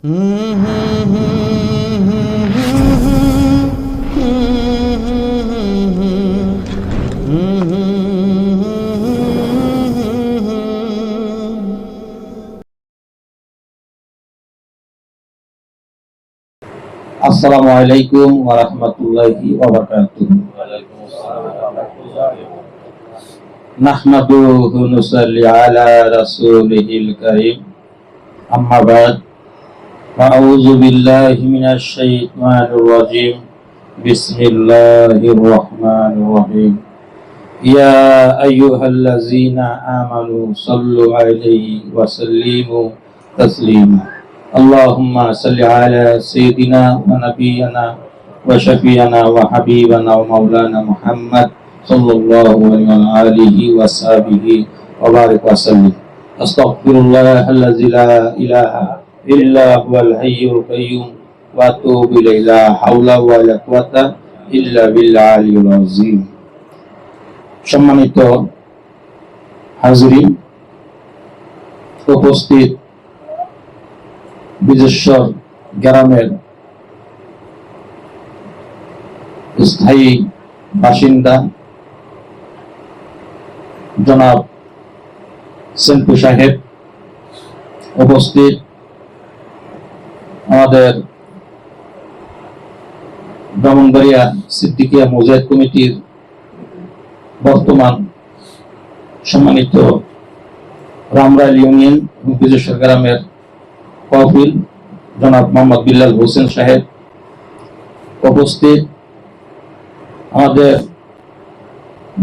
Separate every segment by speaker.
Speaker 1: আসসালামু আলাইকুম ওয়া রাহমাতুল্লাহি ওয়া বারাকাতুহু। নাহমাদুহু ওয়া নুসাল্লি আলা রাসূলিহিল কারীম। আম্মা বা'দ। আউযু বিল্লাহি মিনাশ শাইতানির রাজীম। বিসমিল্লাহির রহমানির রহিম। ইয়া আইয়ুহাল্লাযীনা আমানু সাল্লু আলাইহি ওয়া সাল্লিমু তাসলিমা। اللهم صل على سيدنا ونبينا وشفيعنا وحبيبنا ومولانا محمد صلى الله عليه وعلى آله وصحبه وبارك وسلم. أستغفر الله الذي لا إله إلا هو الحي القيوم وأتوب إليه لا حول ولا قوة إلا بالعلي العظيم. সম্মানিত হাজরিন, উপস্থিত বিজেশ্বর গ্রামের স্থায়ী বাসিন্দা জনাব সেন্টু সাহেব, উপস্থিত আমাদের ব্রাহ্মণবাড়িয়া সিদ্দিকিয়া মুজাহিদ কমিটির বর্তমান সম্মানিত রামরাইল ইউনিয়ন বিজেশ্বর গ্রামের কফিল জনাব মোহাম্মদ বিল্লাল হোসেন সাহেব, উপস্থিত আমাদের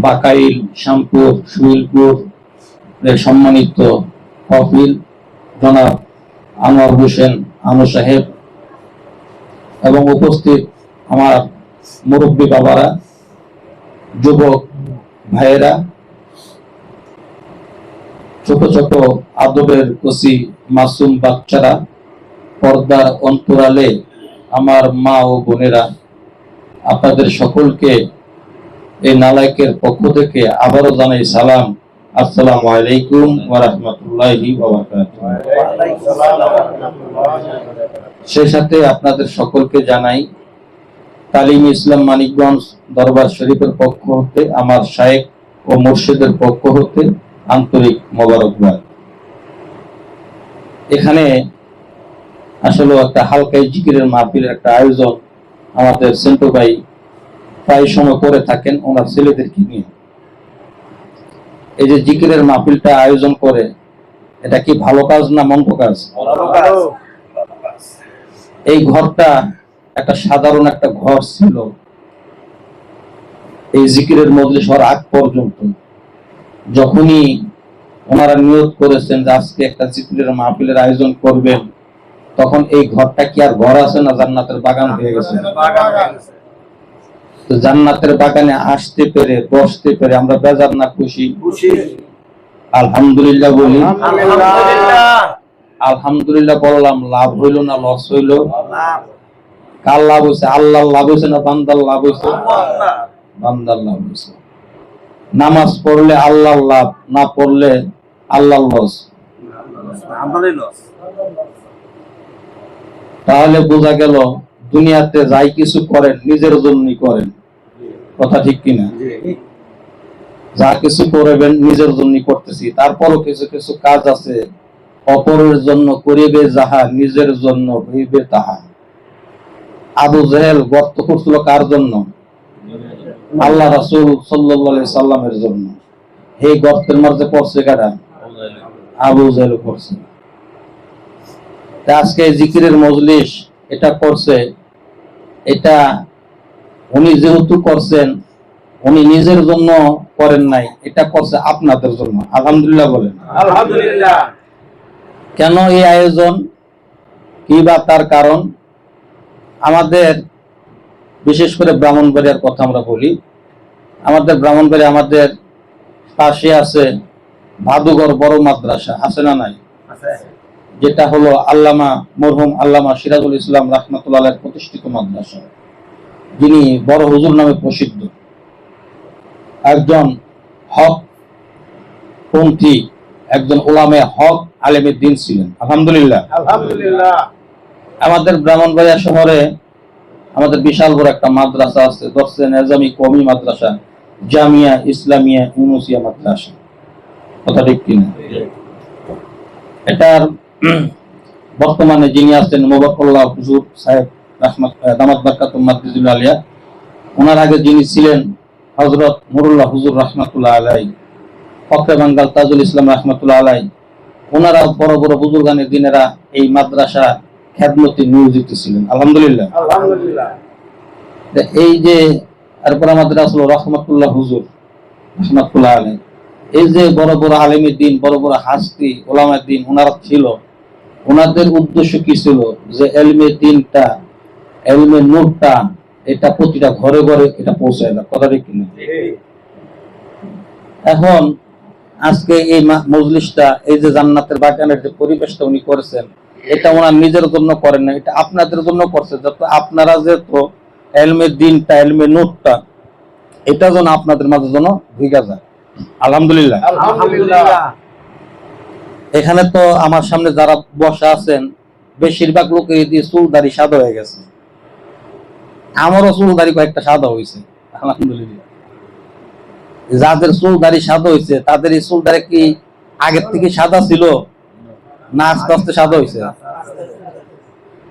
Speaker 1: বাকাইল, শ্যামপুর, সুইলপুর সম্মানিত কফিল জনাব আনোয়ার হোসেন আনু সাহেব, এবং উপস্থিত আমার মুরব্বী বাবারা, যুবক ভাইয়েরা, ছোট ছোট আদবের কচি মাসুম বাচ্চারা, পর্দার অন্তরালে আমার মা ও বোনেরা, আপনাদের সকলকে এই নালায়েকের পক্ষ থেকে আবারও জানাই সালাম। আসসালামু আলাইকুম ওয়া রাহমাতুল্লাহি ওয়া বারাকাতুহু। সেই সাথে আপনাদের সকলকে জানাই তালিম ইসলাম মানিকগঞ্জ দরবার শরীফের পক্ষ হতে, আমার শায়েখ ও মুর্শিদের পক্ষ হতে আন্তরিক মোবারকবাদ। এখানে আসলে একটা হালকাই জিকিরের মাহফিলের একটা আয়োজন আমাদের সেন্টু ভাই প্রায় সময় করে থাকেন ওনার ছেলেদেরকে নিয়ে। এই যে জিকিরের মাহফিলটা আয়োজন করে, এটা কি ভালো কাজ না মন্দ কাজ? এই ঘরটা একটা সাধারণ একটা ঘর ছিল এই জিকিরের মজলিস হওয়ার আগ পর্যন্ত। যখনই ওনারা নিয়ত করেছেন যে আজকে একটা জিকিরের মাহফিলের আয়োজন করবেন, তখন এই ঘরটা কি আর ঘর আছে না জান্নাতের বাগান হয়ে গেছে। তো জান্নাতের বাগানে আসতে পেরে, বসতে পেরে আমরা বেজার না খুশি? আলহামদুলিল্লাহ বলি। আলহামদুলিল্লাহ বললাম, লাভ হইল না লস হইল? কার লাভ হয়েছে? আল্লাহর লাভ হয়েছে না বান্দার লাভ হয়েছে? বান্দার লাভ হয়েছে। নামাজ পড়লে আল্লাহর লাভ, না পড়লে আল্লাহর লস। তাহলে বোঝা গেল দুনিয়াতে যাই কিছু করেন নিজের জন্যই করেন, কথা ঠিক কিনা? যা কিছু করবেন নিজের জন্যই করতেছি। তারপরও কিছু কিছু কাজ আছে, অপরের জন্য করিবে যাহা, নিজের জন্য হইবে তাহা। আবু জেহেল গর্ত করছিল কার জন্য? আল্লাহ রাসূল সাল্লাল্লাহু আলাইহি সাল্লামের জন্য। এই গর্তের মধ্যে পড়ছে কারা? আবু জেহেল পড়ছে। আজকে জিকিরের মজলিস এটা করছে, এটা উনি যেহেতু করছেন, উনি নিজের জন্য করেন নাই, এটা করছে আপনাদের জন্য। আলহামদুলিল্লাহ বলেন। আলহামদুলিল্লাহ। কেন এই আয়োজন, কি বা তার কারণ? আমাদের বিশেষ করে ব্রাহ্মণবাড়িয়ার কথা আমরা বলি। আমাদের ব্রাহ্মণবাড়িয়া, আমাদের পাশে আছে ভাদুঘর বড় মাদ্রাসা, আছে না নাই? যেটা হলো আল্লামা মরহুম আল্লামা সিরাজুল ইসলাম রাহমাতুল্লাহ আলাইহির প্রতিষ্ঠিত মাদ্রাসা, যিনি বড় হুজুর নামে প্রসিদ্ধ, একজন হক পন্থী, একজন উলামায়ে হক, আলেমে দ্বীন ছিলেন। আলহামদুলিল্লাহ। আলহামদুলিল্লাহ। আমাদের ব্রাহ্মণবাড়িয়া শহরে আমাদের বিশাল বড় একটা মাদ্রাসা আছে, দর্শে নেজামি কওমি মাদ্রাসা, জামিয়া ইসলামিয়া ইউনুসিয়া মাদ্রাসা। কথা ঠিক কিনা? এটার বর্তমানে যিনি আছেন মোবারকুল্লাহ হুজুর সাহেব রাহমাত দামাত বারকাতুম মাদ্রিজুল আলিয়া, ওনার আগে যিনি ছিলেন হযরত নুরুল্লাহ হুজুর রাহমাতুল্লাহ আলাইহি, ফখরে বাঙ্গাল তাজুল ইসলাম রাহমাতুল্লাহ আলাইহি, ওনারা বড় বড় বুজুর্গানের দিনেরা এই মাদ্রাসা খেদমতে নিয়োজিত ছিলেন। আলহামদুলিল্লাহ আলহামদুলিল্লাহ। এই যে এরপর আমাদের আসলে রহমাতুল্লাহ হুজুর রহমাতুল্লাহ আলাইহি, এই যে বড় বড় আলেমের দিন, বড় বড় হাস্তি ওলামার দিন ওনারা ছিল, ওনাদের উদ্দেশ্য কি ছিল? যে এলমের দিনটা, এলমের নূরটা এটা প্রতিটা ঘরে ঘরে এটা পৌঁছায় না। কথা ঠিক কিনা? এখন আজকে এই মজলিসটা, এই যে জান্নাতের বাগানের যে পরিবেশটা উনি করেছেন, এটা ওনার নিজের জন্য করেন না, এটা আপনাদের জন্য করছে, যাতে আপনারা যে তো এলমের দিনটা, এলমের নূরটা এটা যেন আপনাদের মাঝে যেন ঢুকে যায়। আলহামদুলিল্লাহ আলহামদুলিল্লাহ। এখানে তো আমার সামনে যারা বসা আছেন বেশিরভাগ লোকের দিয়ে চুল দাড়ি সাদা হয়ে গেছে, আমারও চুল দাড়ি কয়েকটা সাদা হয়েছে আলহামদুলিল্লাহ। যাদের চুল দাড়ি সাদা হয়েছে তাদের এই চুল দাড়ি কি আগের থেকে সাদা ছিল না আস্তে আস্তে সাদা হয়েছে?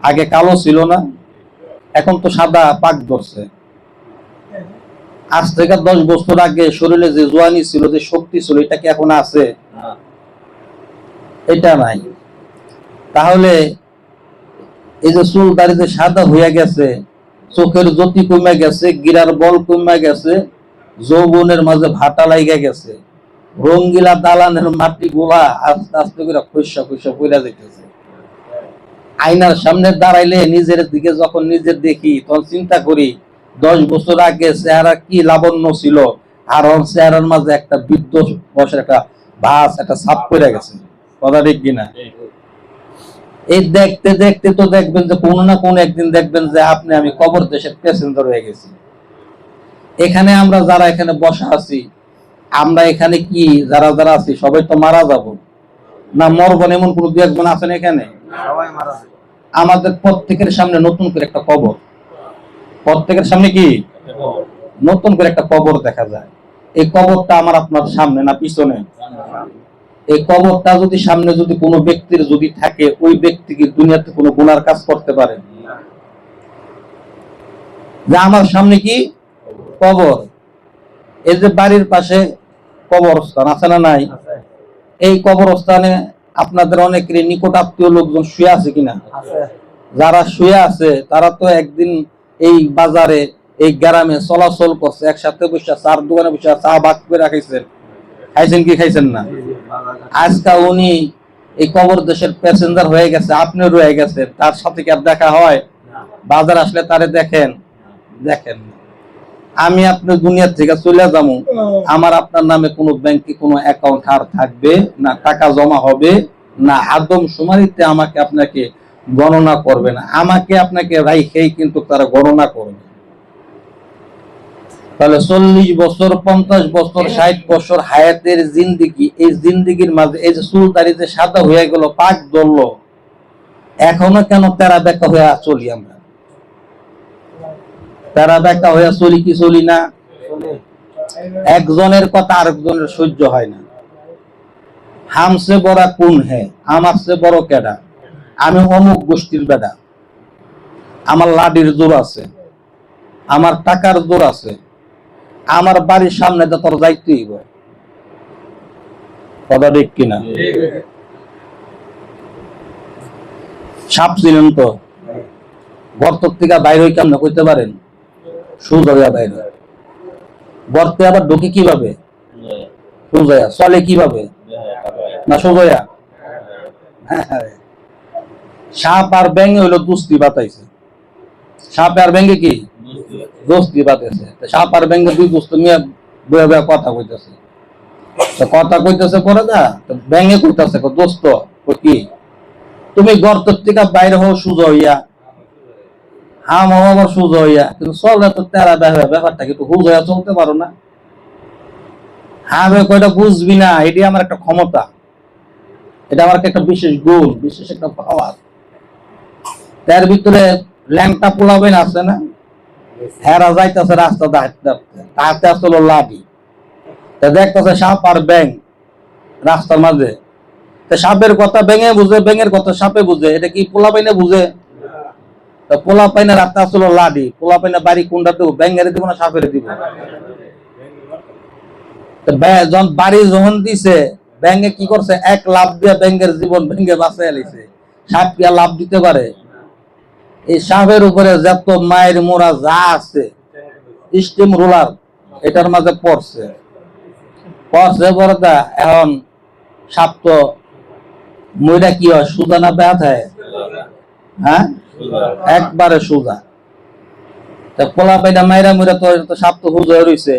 Speaker 1: আগে কালো ছিল না, এখন তো সাদা পাক ধরছে। আজ থেকে 10 বছর আগে শরীরে যে জোয়ানি ছিল, যে শক্তি ছিল, এটা কি এখন আছে? এটা নাই। তাহলে এই যে চুল দাড়িতে সাদা হইয়া গেছে, চোখের জ্যোতি কমে গেছে, গিরার বল কমে গেছে, যৌবনের মাঝে ভাটা লাইগা গেছে, রঙ্গিলা দালানের মাটি গুলা আস্তে আস্তে করে খসা খসা পড়া যাইতেছে। আয়নার সামনে দাঁড়াইলে নিজের দিকে যখন নিজের দেখি তখন চিন্তা করি 10 বছর আগে চেহারা কি লাবণ্য ছিল, আর ওর চেহারার মাঝে একটা বৃদ্ধ বয়সের একটা ভাস, একটা ছাপ পড়ে গেছে। কথা ঠিক কিনা? এই দেখতে দেখতে তো দেখবেন যে কোনো না কোনো একদিন দেখবেন যে আপনি আমি কবর দেশের প্যাসেঞ্জার হয়ে গেছি। এখানে আমরা যারা এখানে বসা আছি, আমরা এখানে কি যারা যারা আছি সবাই তো মারা যাব না? মরবো এমন কোন 2-1 জন আছেন এখানে? সবাই মারা যাবে। আমাদের প্রত্যেকের সামনে নতুন করে একটা কবর, প্রত্যেকের সামনে কি নতুন করে একটা কবর দেখা যায়। এই কবরটা আমার আপনার সামনে না পিছনে? এই কবরটা যদি সামনে যদি কোনো ব্যক্তির যদি থাকে, ওই ব্যক্তি কি দুনিয়াতে কোনো গুনার কাজ করতে পারে? যে আমার সামনে কি কবর। এই যে বাড়ির পাশে কবরস্থান আছে না নাই? এই কবরস্থানে আপনাদের অনেকেরই নিকট আত্মীয় লোকজন শুয়ে আছে কিনা? যারা শুয়ে আছে তারা তো একদিন এই বাজারে, এই গ্রামে চলাচল করছে, একসাথে বসে চার দোকানে বসে চা ভাগ করে রাখাইছেন, খাইছেন কি খাইছেন না? আজকে উনি এই কবর দেশের প্যাসেঞ্জার হয়ে গেছে, আপনি রয়ে গেছে, তার সাথে কি আর দেখা হয়? বাজার আসলে তারে দেখেন? দেখেন। আমি আপনি দুনিয়া থেকে চলে যাবো, আমার আপনার নামে কোনো ব্যাংকে কোনো অ্যাকাউন্ট আর থাকবে না, টাকা জমা হবে না, আদম শুমারিতে আমাকে আপনাকে গণনা করবে না, আমাকে আপনাকে রাইখেই কিন্তু তারা গণনা করবে। তাহলে 40 বছর, 50 বছর, 60 বছর হায়াতের জিন্দিগি, এই জিন্দিগির মাঝে এই যে চুল দাড়িতে সাদা হয়ে গেল, পাক ধরলো, এখনো কেন তেরা বেকা হয়ে চলি আমরা? তেরা বেকা হয়ে চলি কি চলি না? একজনের কথা আরেকজনের সহ্য হয় না। হামসে বড় কোন হে, আমার সে বড় কেডা, আমি অমুক গোষ্ঠীর বেডা, আমার লাডির জোর আছে, আমার টাকার জোর আছে, আমার বাড়ির সামনে তো তোর যাইতেই হবে। কথা ঠিক কিনা? সাপ ছিলেন তো, গর্ত থেকে বাইরে হই কেমন করতে পারেন? সোজা বাইরে। গর্তে আবার ঢুকে কিভাবে? সোজা। চলে কিভাবে? না সোজা। সাপ আর ব্যাঙে হইলো দুস্তি বাতাইছে। সাপ আর ব্যাঙে কি দোস্তি বাতাইছে। সাপ আর ব্যাঙে দুই দোস্ত নিয়ে বয়ে বয়ে কথা কইতেছে। কথা কইতেছে পরে না, ব্যাঙে কইতেছে দোস্ত কি তুমি গর্ত থেকে বাইরে হও সোজা হইয়া, হাম হও আবার সোজা হইয়া, কিন্তু চলে তো তেরা ব্যাপারটা কিন্তু হুজ হইয়া চলতে পারো না। হামে কয়টা বুঝবি না, এটি আমার একটা ক্ষমতা, এটা আমার একটা বিশেষ গুণ, বিশেষ একটা পাওয়ার। তার ভিতরে ল্যাংটা পোলাবেন আছে না, হেরা যাইতেছে রাস্তা হাতে আসলো লাঠি, তা দেখতেছে সাপ আর ব্যাং রাস্তার মাঝে। সাপের কথা ব্যাঙে বুঝে, ব্যাঙের কথা সাপে বুঝে, এটা কি পোলা পাইনে বুঝে? পোলা পাইনে রাস্তা আসলো লাঠি, পোলা পাইনে বাড়ি কোনটা দেবো, ব্যাঙের দিব না সাপের দিব? যখন বাড়ি যখন দিছে, ব্যাঙে কি করছে, এক লাভ দিয়ে ব্যাঙের জীবন ব্যাঙে বাঁচাই আলিছে। সাপ কি আর লাভ দিতে পারে? এই সাপের উপরে যত মায়ের মোড়া যা আছে স্টিম রোলার এটার মাঝে পড়ছে পড়তা। এখন সাপ তো মইরা কি হয়, সুজা না ব্যাথ হয়? হ্যাঁ, একবারে সুজা। পোলা পাইনা মাইরা মুইরা তো সাপ তো হুজ হয়ে রয়েছে,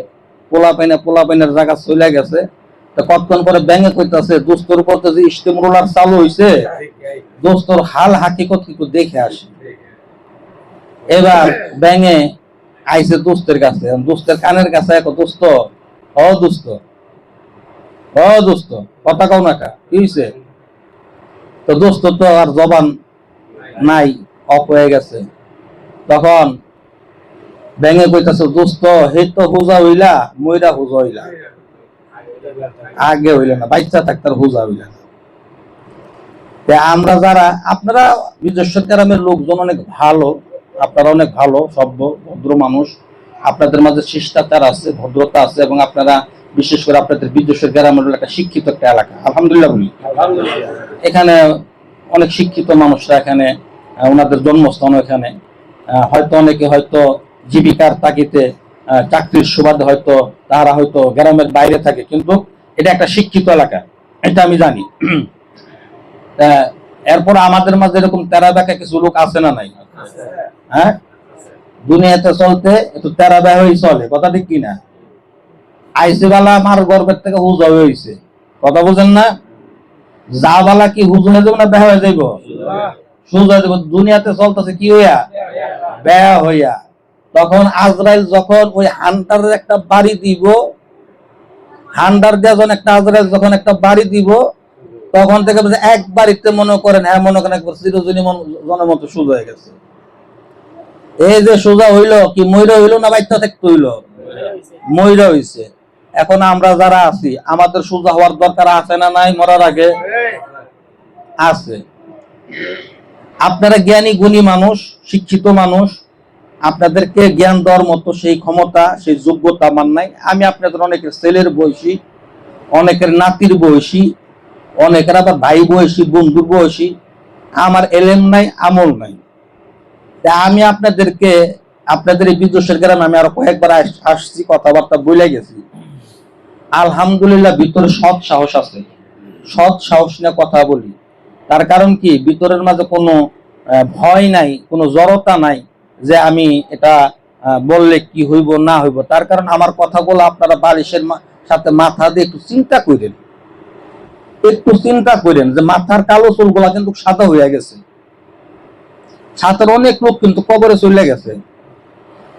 Speaker 1: পোলা পাইনার জায়গা চলে গেছে। কতক্ষণ পরে ব্যাঙে কইতাছে, দোস্তর করতে যে স্টিম রোলার চালু হইছে, দোস্তর হাল হাকিকত কিন্তু দেখে আসে। এবার ব্যাঙে আইছে দোস্তের কাছে, দোস্তের কানের কাছে, দোস্ত ও দোস্ত ও দোস্ত কথা কও না, কি হইছে? তো দোস্ত তো আর জবান নাই, অফ হয়ে গেছে। তখন ব্যাঙে কইতাছে, দোস্ত হে তো হুজা হইলা, মইরা হুজা হইলা, আগে হইলে না, বাচ্চা থাকতার হুজা হইলা না। আমরা যারা, আপনারা নিজস্ব গ্রামের লোকজন অনেক ভালো, আপনারা অনেক ভালো, সভ্য ভদ্র মানুষ, আপনাদের মাঝে শিষ্টাচার আছে, ভদ্রতা আছে, এবং আপনারা বিশেষ করে আপনাদের বিদ্বেষের গ্রামের একটা শিক্ষিত একটা এলাকা, আলহামদুলিল্লাহ বলি। এখানে অনেক শিক্ষিত মানুষরা, এখানে ওনাদের জন্মস্থান এখানে, হয়তো অনেকে হয়তো জীবিকার তাগিদে চাকরির সুবাদে হয়তো তারা হয়তো গ্রামের বাইরে থাকে, কিন্তু এটা একটা শিক্ষিত এলাকা, এটা আমি জানি। এরপর আমাদের মাঝে এরকম তেরা বেঁকা কিছু লোক আছে না নাই? হ্যাঁ, দুনিয়াতে চলতে একটু তেরা বেহই চলে, কথা ঠিক কিনা? আইসি বালা আমার গর্বের থেকে হুজ হয়েছে, কথা বুঝেন না? যা বালা কি হুজ হয়ে যাবো না বেহা হয়ে যাইব? সুজ হয়ে যাবো। দুনিয়াতে চলতেছে কি হইয়া? বেহা হইয়া। তখন আজরাইল যখন ওই হান্টারের একটা বাড়ি দিব, হান্ডার দিয়ে যখন একটা আজরাইল যখন একটা বাড়ি দিব, তখন থেকে এক বাড়িতে মনে করেন, হ্যাঁ মনে করেন একবার চিরজনী জনের মতো সোজা হয়ে গেছে। এই যে সোজা হইলো, কি ময়রা হইলো না বাচ্চা থাকতে হইলো? ময়রা হইছে। এখন আমরা যারা আছি, আমাদের সোজা হওয়ার দরকার আছে না নাই? মরার আগে আছে। আপনারা জ্ঞানী গুণী মানুষ, শিক্ষিত মানুষ, আপনাদেরকে জ্ঞান দেওয়ার মতো সেই ক্ষমতা, সেই যোগ্যতা আমার নাই। আমি আপনাদের অনেকের ছেলের বয়সী, অনেকের নাতির বয়সী, অনেকের আবার ভাই বয়সী, বন্ধুর বয়সী, আমার এলেম নাই, আমল নাই। আমি আপনাদেরকে, আপনাদের এই বিদ্বেষের গ্রামে আমি আরো কয়েকবার আসছি, কথাবার্তা বলে গেছি। আলহামদুলিল্লাহ ভিতরে সৎ সাহস আছে, সৎ সাহস নিয়ে কথা বলি। তার কারণ কি, ভিতরের মাঝে কোনো ভয় নাই, কোনো জড়তা নাই যে আমি এটা বললে কি হইব না হইব। তার কারণ আমার কথাগুলো আপনারা বালিশের সাথে মাথা দিয়ে একটু চিন্তা করেন, একটু চিন্তা করেন যে মাথার কালো চুলগুলা কিন্তু সাদা হয়ে গেছে। সাথের অনেক লোক কিন্তু কবরে চলে গেছে,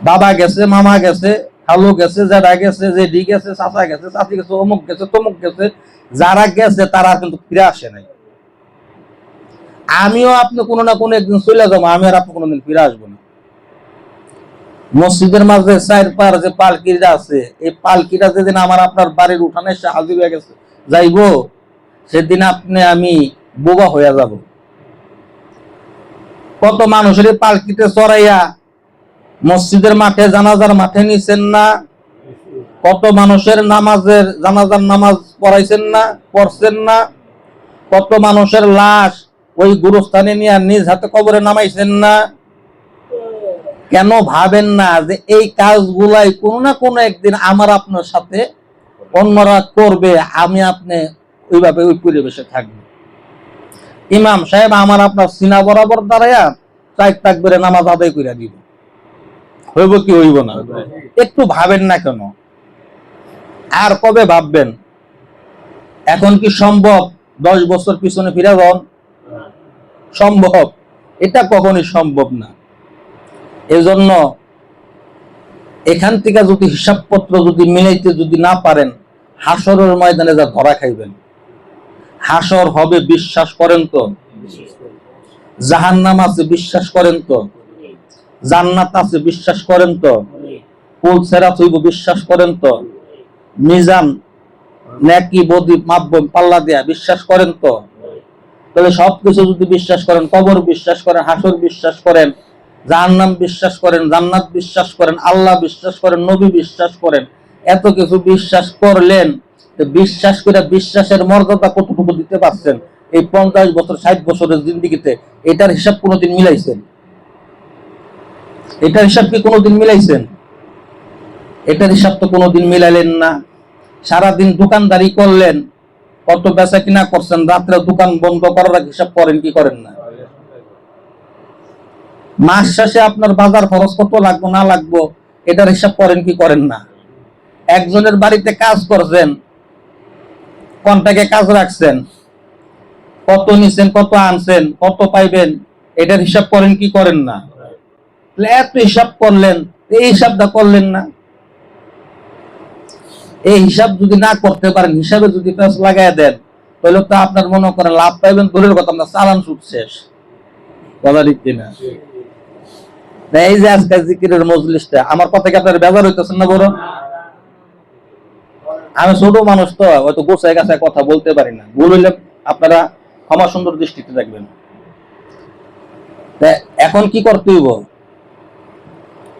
Speaker 1: বাবা গেছে, মামা গেছে, খালু গেছে, জেঠা গেছে, জেডি গেছে, চাচা গেছে, চাচি গেছে, অমুক গেছে, তমুক গেছে। যারা গেছে তারা কিন্তু ফিরে আসে নাই। আমিও আপনি কোনো না কোনো একদিন চলে যাবো, আমি আর আপনি কোনোদিন ফিরে আসবো না। মসজিদের মাঝে চার পার যে পালকিটা আছে, এই পালকিটা যেদিন আমার আপনার বাড়ির উঠানে এসে হাজির হয়ে গেছে যাইবো, সেদিন আপনি আমি বোবা হয়ে যাব। কত মানুষের পালকিতে চড়াইয়া মসজিদের মাঠে, জানাজার মাঠে নিছেন না? কত মানুষের জানাজার নামাজ পড়াইছেন না, পড়ছেন না? কত মানুষের লাশ ওই গুরুস্থানে নিয়ে নিজ হাতে কবরে নামাইছেন না? কেন ভাবেন না যে এই কাজগুলাই কোনো না কোনো একদিন আমার আপনার সাথে অন্যরা করবে, আমি আপনি ওইভাবে ওই পরিবেশে থাকবো। ইমাম সাহেব আমার আপনার সিনা বরাবর দাঁড়াইয়া 4 তাকবীরে নামাজ আদায় করে দিব, হইব কি হইব না? একটু ভাবেন না কেন? আর কবে ভাববেন? এখন কি সম্ভব 10 বছর পিছনে ফিরে যান? সম্ভব? এটা কখনই সম্ভব না। এজন্য এখান থেকে যদি হিসাবপত্র যদি মিলাইতে যদি না পারেন, হাসরের ময়দানে যা ধরা খাইবেন। হাসর হবে, বিশ্বাস করেন তো? জাহান্নাম আছে বিশ্বাস করেন তো? জান্নাত আছে বিশ্বাস করেন তো? কুল সেরাত হইব বিশ্বাস করেন তো? মিজান নেকি বদি মাপব পাল্লা দেয়া বিশ্বাস করেন তো? তাহলে সবকিছু যদি বিশ্বাস করেন, কবর বিশ্বাস করেন, হাসর বিশ্বাস করেন, জাহান্নাম বিশ্বাস করেন, জান্নাত বিশ্বাস করেন, আল্লাহ বিশ্বাস করেন, নবী বিশ্বাস করেন, এত কিছু বিশ্বাস করলেন, বিশ্বাস করে বিশ্বাসের মর্যাদা কতটুকু দিতে পারছেন এই 50 বছর 60 বছরের জিন্দিগিতে? এটার হিসাব কোনোদিন মিলাইছেন? এটার হিসাব কি কোনোদিন মিলাইছেন? এটার হিসাব তো কোনোদিন মিলাইলেন না। সারাদিন দোকানদারি করলেন, কত বেচা কিনা করছেন, রাত্রে দোকান বন্ধ করার হিসাব করেন কি করেন না? মাস শেষে আপনার বাজার খরচ কত লাগবো না লাগবো এটার হিসাব করেন কি করেন না? একজনের বাড়িতে কাজ করছেন, কন্ট্রাক্টে কাজ রাখছেন, কত নিছেন, কত আনছেন, কত পাইবেন, এটার হিসাব করেন কি করেন না? এত হিসাব করলেন, এই হিসাবটা করলেন না। এই হিসাব যদি না করতে পারেন, হিসাবে যদি প্যাঁচ লাগাই দেন, তাহলে তো আপনার মনে করেন লাভ পাইবেন দূরের কথা, আপনার চালান সুদ শেষ। কথা ঠিক কিনা? এই যে আজকে জিকিরের মজলিসটা, আমার কথা কি আপনার ব্যবহার হইতেছেন না? বড় আমি ছোট মানুষ তো, হয়তো গোছায় গাছায় কথা বলতে পারি না, ভুল হইলে আপনারা ক্ষমা সুন্দর দৃষ্টিতে দেখবেন। এখন কি করতে হইব?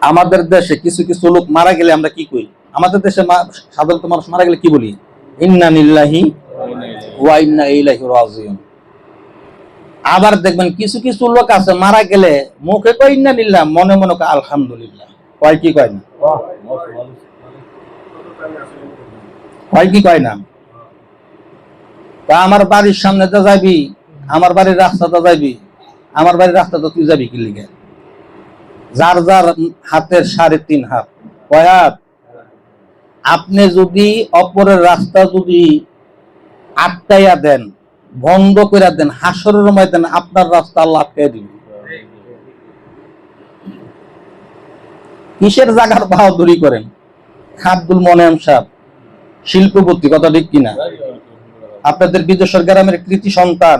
Speaker 1: আমাদের দেশে কিছু কিছু লোক মারা গেলে আমরা কি কই? আমাদের দেশে সাধারণত মানুষ মারা গেলে কি বলি? ইন্না লিল্লাহি ওয়া ইন্না ইলাইহি রাজিউন। আবার দেখবেন কিছু কিছু লোক আছে মারা গেলে মুখে কয় ইন্না লিল্লাহ, মনে মনে কয় আলহামদুলিল্লাহ। কয় কি কয় না? কয় কি কয় না? তা আমার বাড়ির সামনে তো যাবি, আমার বাড়ির রাস্তাটা যাবি, আমার বাড়ির রাস্তাটা তুই যাবি কি লিগে? যার যার হাতের 3.5 হাত, কয় হাত? আপনি যদি অপরের রাস্তা যদি আটকাইয়া দেন, বন্ধ করে দেন, হাসরের ময়দানে আপনার রাস্তা আল্লাহ আটকাই দিবে। কিসের জায়গার বাহাদুরি করেন? আব্দুল মোনেম সাহেব শিল্পপতি, কথা ঠিক কিনা? আপনাদের বিদেশের গ্রামের কৃতি সন্তান,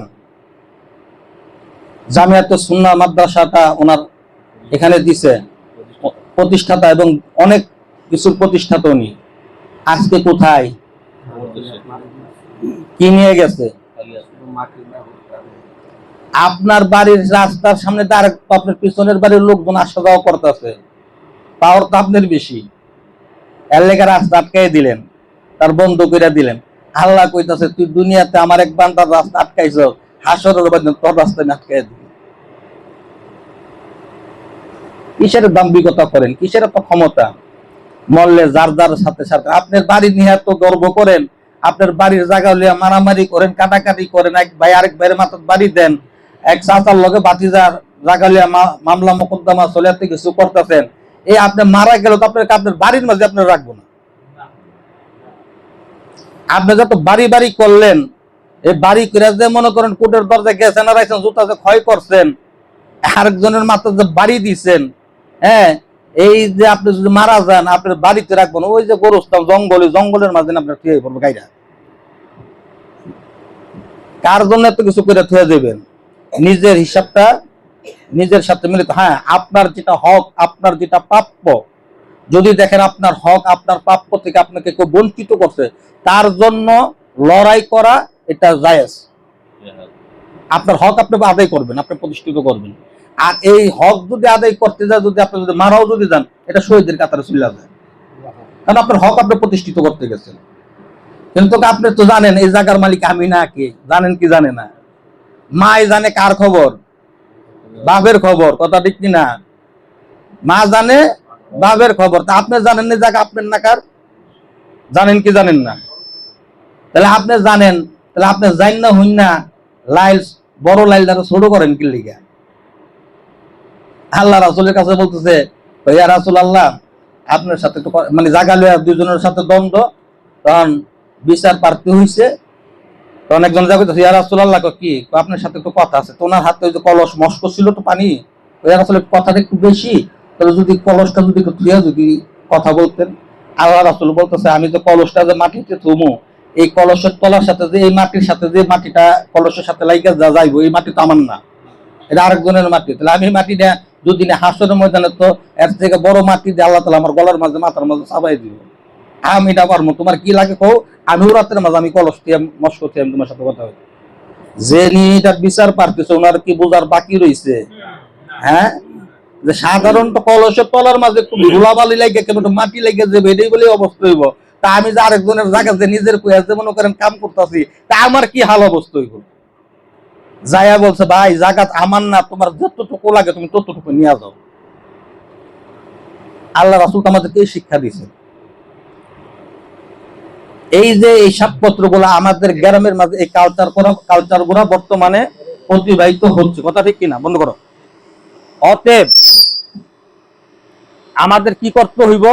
Speaker 1: জামিয়াতুস সুন্নাহ মাদ্রাসাটা ওনার এখানে দিছে প্রতিষ্ঠাতা, এবং অনেক কিছুর প্রতিষ্ঠাতা উনি। আজকে কোথায়? কি নিয়ে গেছে? আপনার বাড়ির রাস্তার সামনে আপনার পিছনের বাড়ির লোকজন আসা যাওয়া করতেছে, পাওয়ার তো আপনার বেশি, এর লেগে রাস্তা আটকাই দিলেন, তার বন্ধ করে দিলেন। আল্লাহ কইতাছে তুই দুনিয়াতে আমার এক বান্দার রাস্তা আটকাইছ, হাসরের ময়দানে তোর রাস্তা আটকাই দিবি। কিসের দাম্ভিকতা করেন? কিসের এত ক্ষমতা? মরলে যার যার সাথে সাথে আপনার বাড়ি নিয়ে এত গর্ব করেন, আপনার বাড়ির জায়গা লিয়া মারামারি করেন, কাটাকাটি করেন, এক ভাই আরেক ভাইয়ের মাথায় বাড়ি দেন, এক চাচার লগে বাতিজার জায়গা লিয়া মামলা মোকদ্দমা চলে এত কিছু করতেছেন। এই আপনি মারা গেল তো আপনার বাড়ির মাঝে আপনার রাখবো না। আপনি যত বাড়ি বাড়ি করলেন, এই বাড়ি করে যে মনে করেন কোর্টের দরজায় গেছেন আর আইছেন, জুতা যে ক্ষয় করছেন, আরেকজনের মাথায় যে বাড়ি দিচ্ছেন, হ্যাঁ, এই যে আপনি যদি মারা যান আপনার বাড়িতে রাখবেন, ওই যে গোরস্থান জঙ্গলের মাঝে আপনার থুয়ে পড়বো গাইরা। কার জন্য এত কিছু করে থুয়ে দেবেন? নিজের হিসাবটা নিজের সাথে মিলিত। হ্যাঁ, আপনার যেটা হক, আপনার যেটা প্রাপ্য, যদি দেখেন আপনার হক আপনার প্রাপ্য থেকে আপনাকে কেউ বঞ্চিত করছে, তার জন্য লড়াই করা এটা জায়েজ। আপনার হক আপনি আদায় করবেন, আপনি প্রতিষ্ঠিত করবেন। আর এই হক যদি আদায় করতে যায়, যদি আপনি যদি মারাও যদি যান, এটা শহীদের কাতারে চলে যায়, কারণ আপনার হক আপনি প্রতিষ্ঠিত করতে গেছেন। কিন্তু আপনি তো জানেন এই জায়গার মালিক আমি না, কে জানেন কি জানে না? মাই জানে কার খবর? বাপের খবর, কথা ঠিক কিনা? মা জানে বাপের খবর। তা আপনি জানেন এই জায়গা আপনার না কার? জানেন কি জানেন না? তাহলে আপনি জানেন, তাহলে আপনি জানেন না হইন না লাইল, বড় লাইল দ্বারা ছোট করেন কি লিগা? আল্লাহ রাসূলের কাছে বলতেছে, ইয়া রাসূলুল্লাহ আপনার সাথে তো মানে জায়গা লইয়া দুইজনের সাথে দ্বন্দ্ব, তখন বিচার প্রার্থী হইছে, তখন একজন যা কইতেছে, ইয়া রাসূলুল্লাহ কি আপনার সাথে তো কথা আছে। তো ওনার হাতে ওই যে কলস মস্ক ছিল তো পানি, ইয়া রাসূলের কথাটা একটু বেশি, তাহলে যদি কলসটা যদি তুইয়া যদি কথা বলতেন। আল্লাহ রাসূল বলতেছে, আমি তো কলসটা যে মাটিতে থুমু, এই কলসের তলার সাথে যে এই মাটির সাথে যে মাটিটা কলসের সাথে লাইগা যাইবো, এই মাটি তো আমার না, এটা আরেকজনের মাটি। তাহলে আমি মাটিটা যদি হাসরের ময়দানে, তো এর থেকে বড় মাটি দিয়ে আল্লাহ তাআলা আমার গলার মাঝে মাথার মাঝে চাপাই দিব। আমি এটা পারবো, তোমার কি লাগে কও, আমিও রাতের মাঝে আমি কলস দিয়ে মস্কো দিয়ে আমি তোমার সাথে কথা বলি। যে নিয়ে এটা বিচার পারতেছে ওনার কি বোঝার বাকি রয়েছে? হ্যাঁ, যে সাধারণত কলসের তলার মাঝে একটু ধুলাবালি লাগে, কেমন একটু মাটি লাগে যাবে, এটাই বলে অবস্থা হইব। তা আমি যে আরেকজনের জায়গা যে নিজের কুয়াতে মনে করেন কাম করতেছি, তা আমার কি হাল অবস্থা হইব? যায়া বলছে ভাই জাগাত আমার না, তোমার যতটুকু লাগে তুমি ততটুকু নিয়ে যাও। আল্লাহ রাসূল আমাদেরকে এই শিক্ষা দিয়েছে। এই যে এই সাতপত্র গুলা আমাদের গ্রামের মাঝে এই কালচার গুলা বর্তমানে অতিবাহিত হচ্ছে, কথা ঠিক কিনা? বন্ধ করো। অতএব আমাদের কি করতে হইব,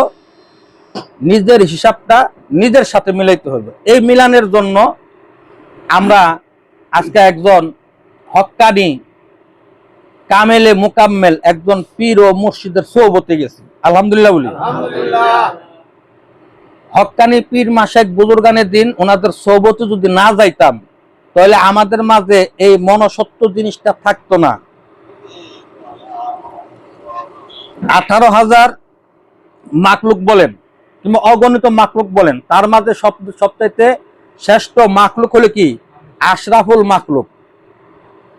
Speaker 1: নিজের হিসাবটা নিজের সাথে মিলাইতে হইবে। এই মিলানের জন্য আমরা আজকে একজন হক্কানি কামেলে মুকাম্মেল একজন পীর ও মুর্শিদের সোহবতে গেছি, আলহামদুলিল্লাহ বলি। হক্কানি পীর মাশায়েখ বুজুর্গানের দিন ওনাদের সোহবতে যদি না যাইতাম, তাহলে আমাদের মাঝে এই মনসত্ব জিনিসটা থাকতো না। 18,000 মাকলুক বলেন কিংবা অগণিত মাকলুক বলেন, তার মাঝে সবচাইতে শ্রেষ্ঠ মাকলুক হলো কি? আশরাফুল মাকলুক।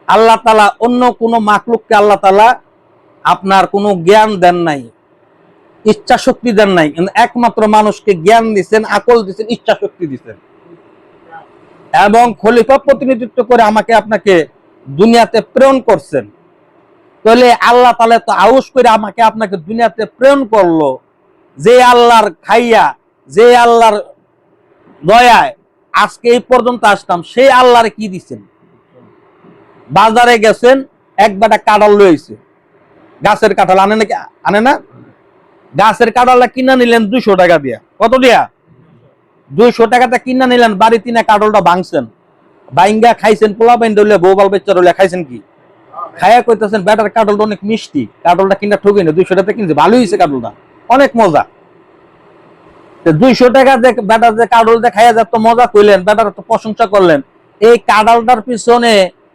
Speaker 1: আল্লাহ তাআলা অন্য কোনো মাকলুককে আল্লাহ তাআলা আপনার কোনো জ্ঞান দেন নাই, ইচ্ছা শক্তি দেন নাই, কিন্তু একমাত্র মানুষকে জ্ঞান দিচ্ছেন, আকল দিচ্ছেন, ইচ্ছা শক্তি দিচ্ছেন, এবং খলিফা প্রতিনিধিত্ব করে আমাকে আপনাকে দুনিয়াতে প্রেরণ করছেন। তাহলে আল্লাহ তাআলা তো আউস করে আমাকে আপনাকে দুনিয়াতে প্রেরণ করলো, যে আল্লাহর খাইয়া, যে আল্লাহর দয়ায় আজকে এই পর্যন্ত আসতাম, সেই আল্লাহর কি দিচ্ছেন? বাজারে গেছেন, এক বাটা কাঁঠাল লইছে, গাছের কাঁঠাল আনে নাকি? আনে না? গাছের কাঁঠালটা কিনা নিলেন 200 টাকা দিয়া। কত দিয়া? 200 টাকাটা কিনা নিলেন, বাড়িতে না কাঁঠালটা ভাঙছেন, বাইঙ্গা খাইছেন, পোলা বাইন ধরলে বউ বাল বাচ্চা রইলে খাইছেন কি? খাইয়া কইতেছেন বেটার কাঁঠালটা অনেক মিষ্টি, কাঁঠালটা কিনা ঠকি না, 200 টাকা কিনছে, ভালো হয়েছে কাঁঠালটা, অনেক মজা। 200 টাকা যে বেটার যে কাঁঠাল দিয়ে খাইয়া যত মজা কইলেন, বেটার তো প্রশংসা করলেন, এই কাঁঠালটার পিছনে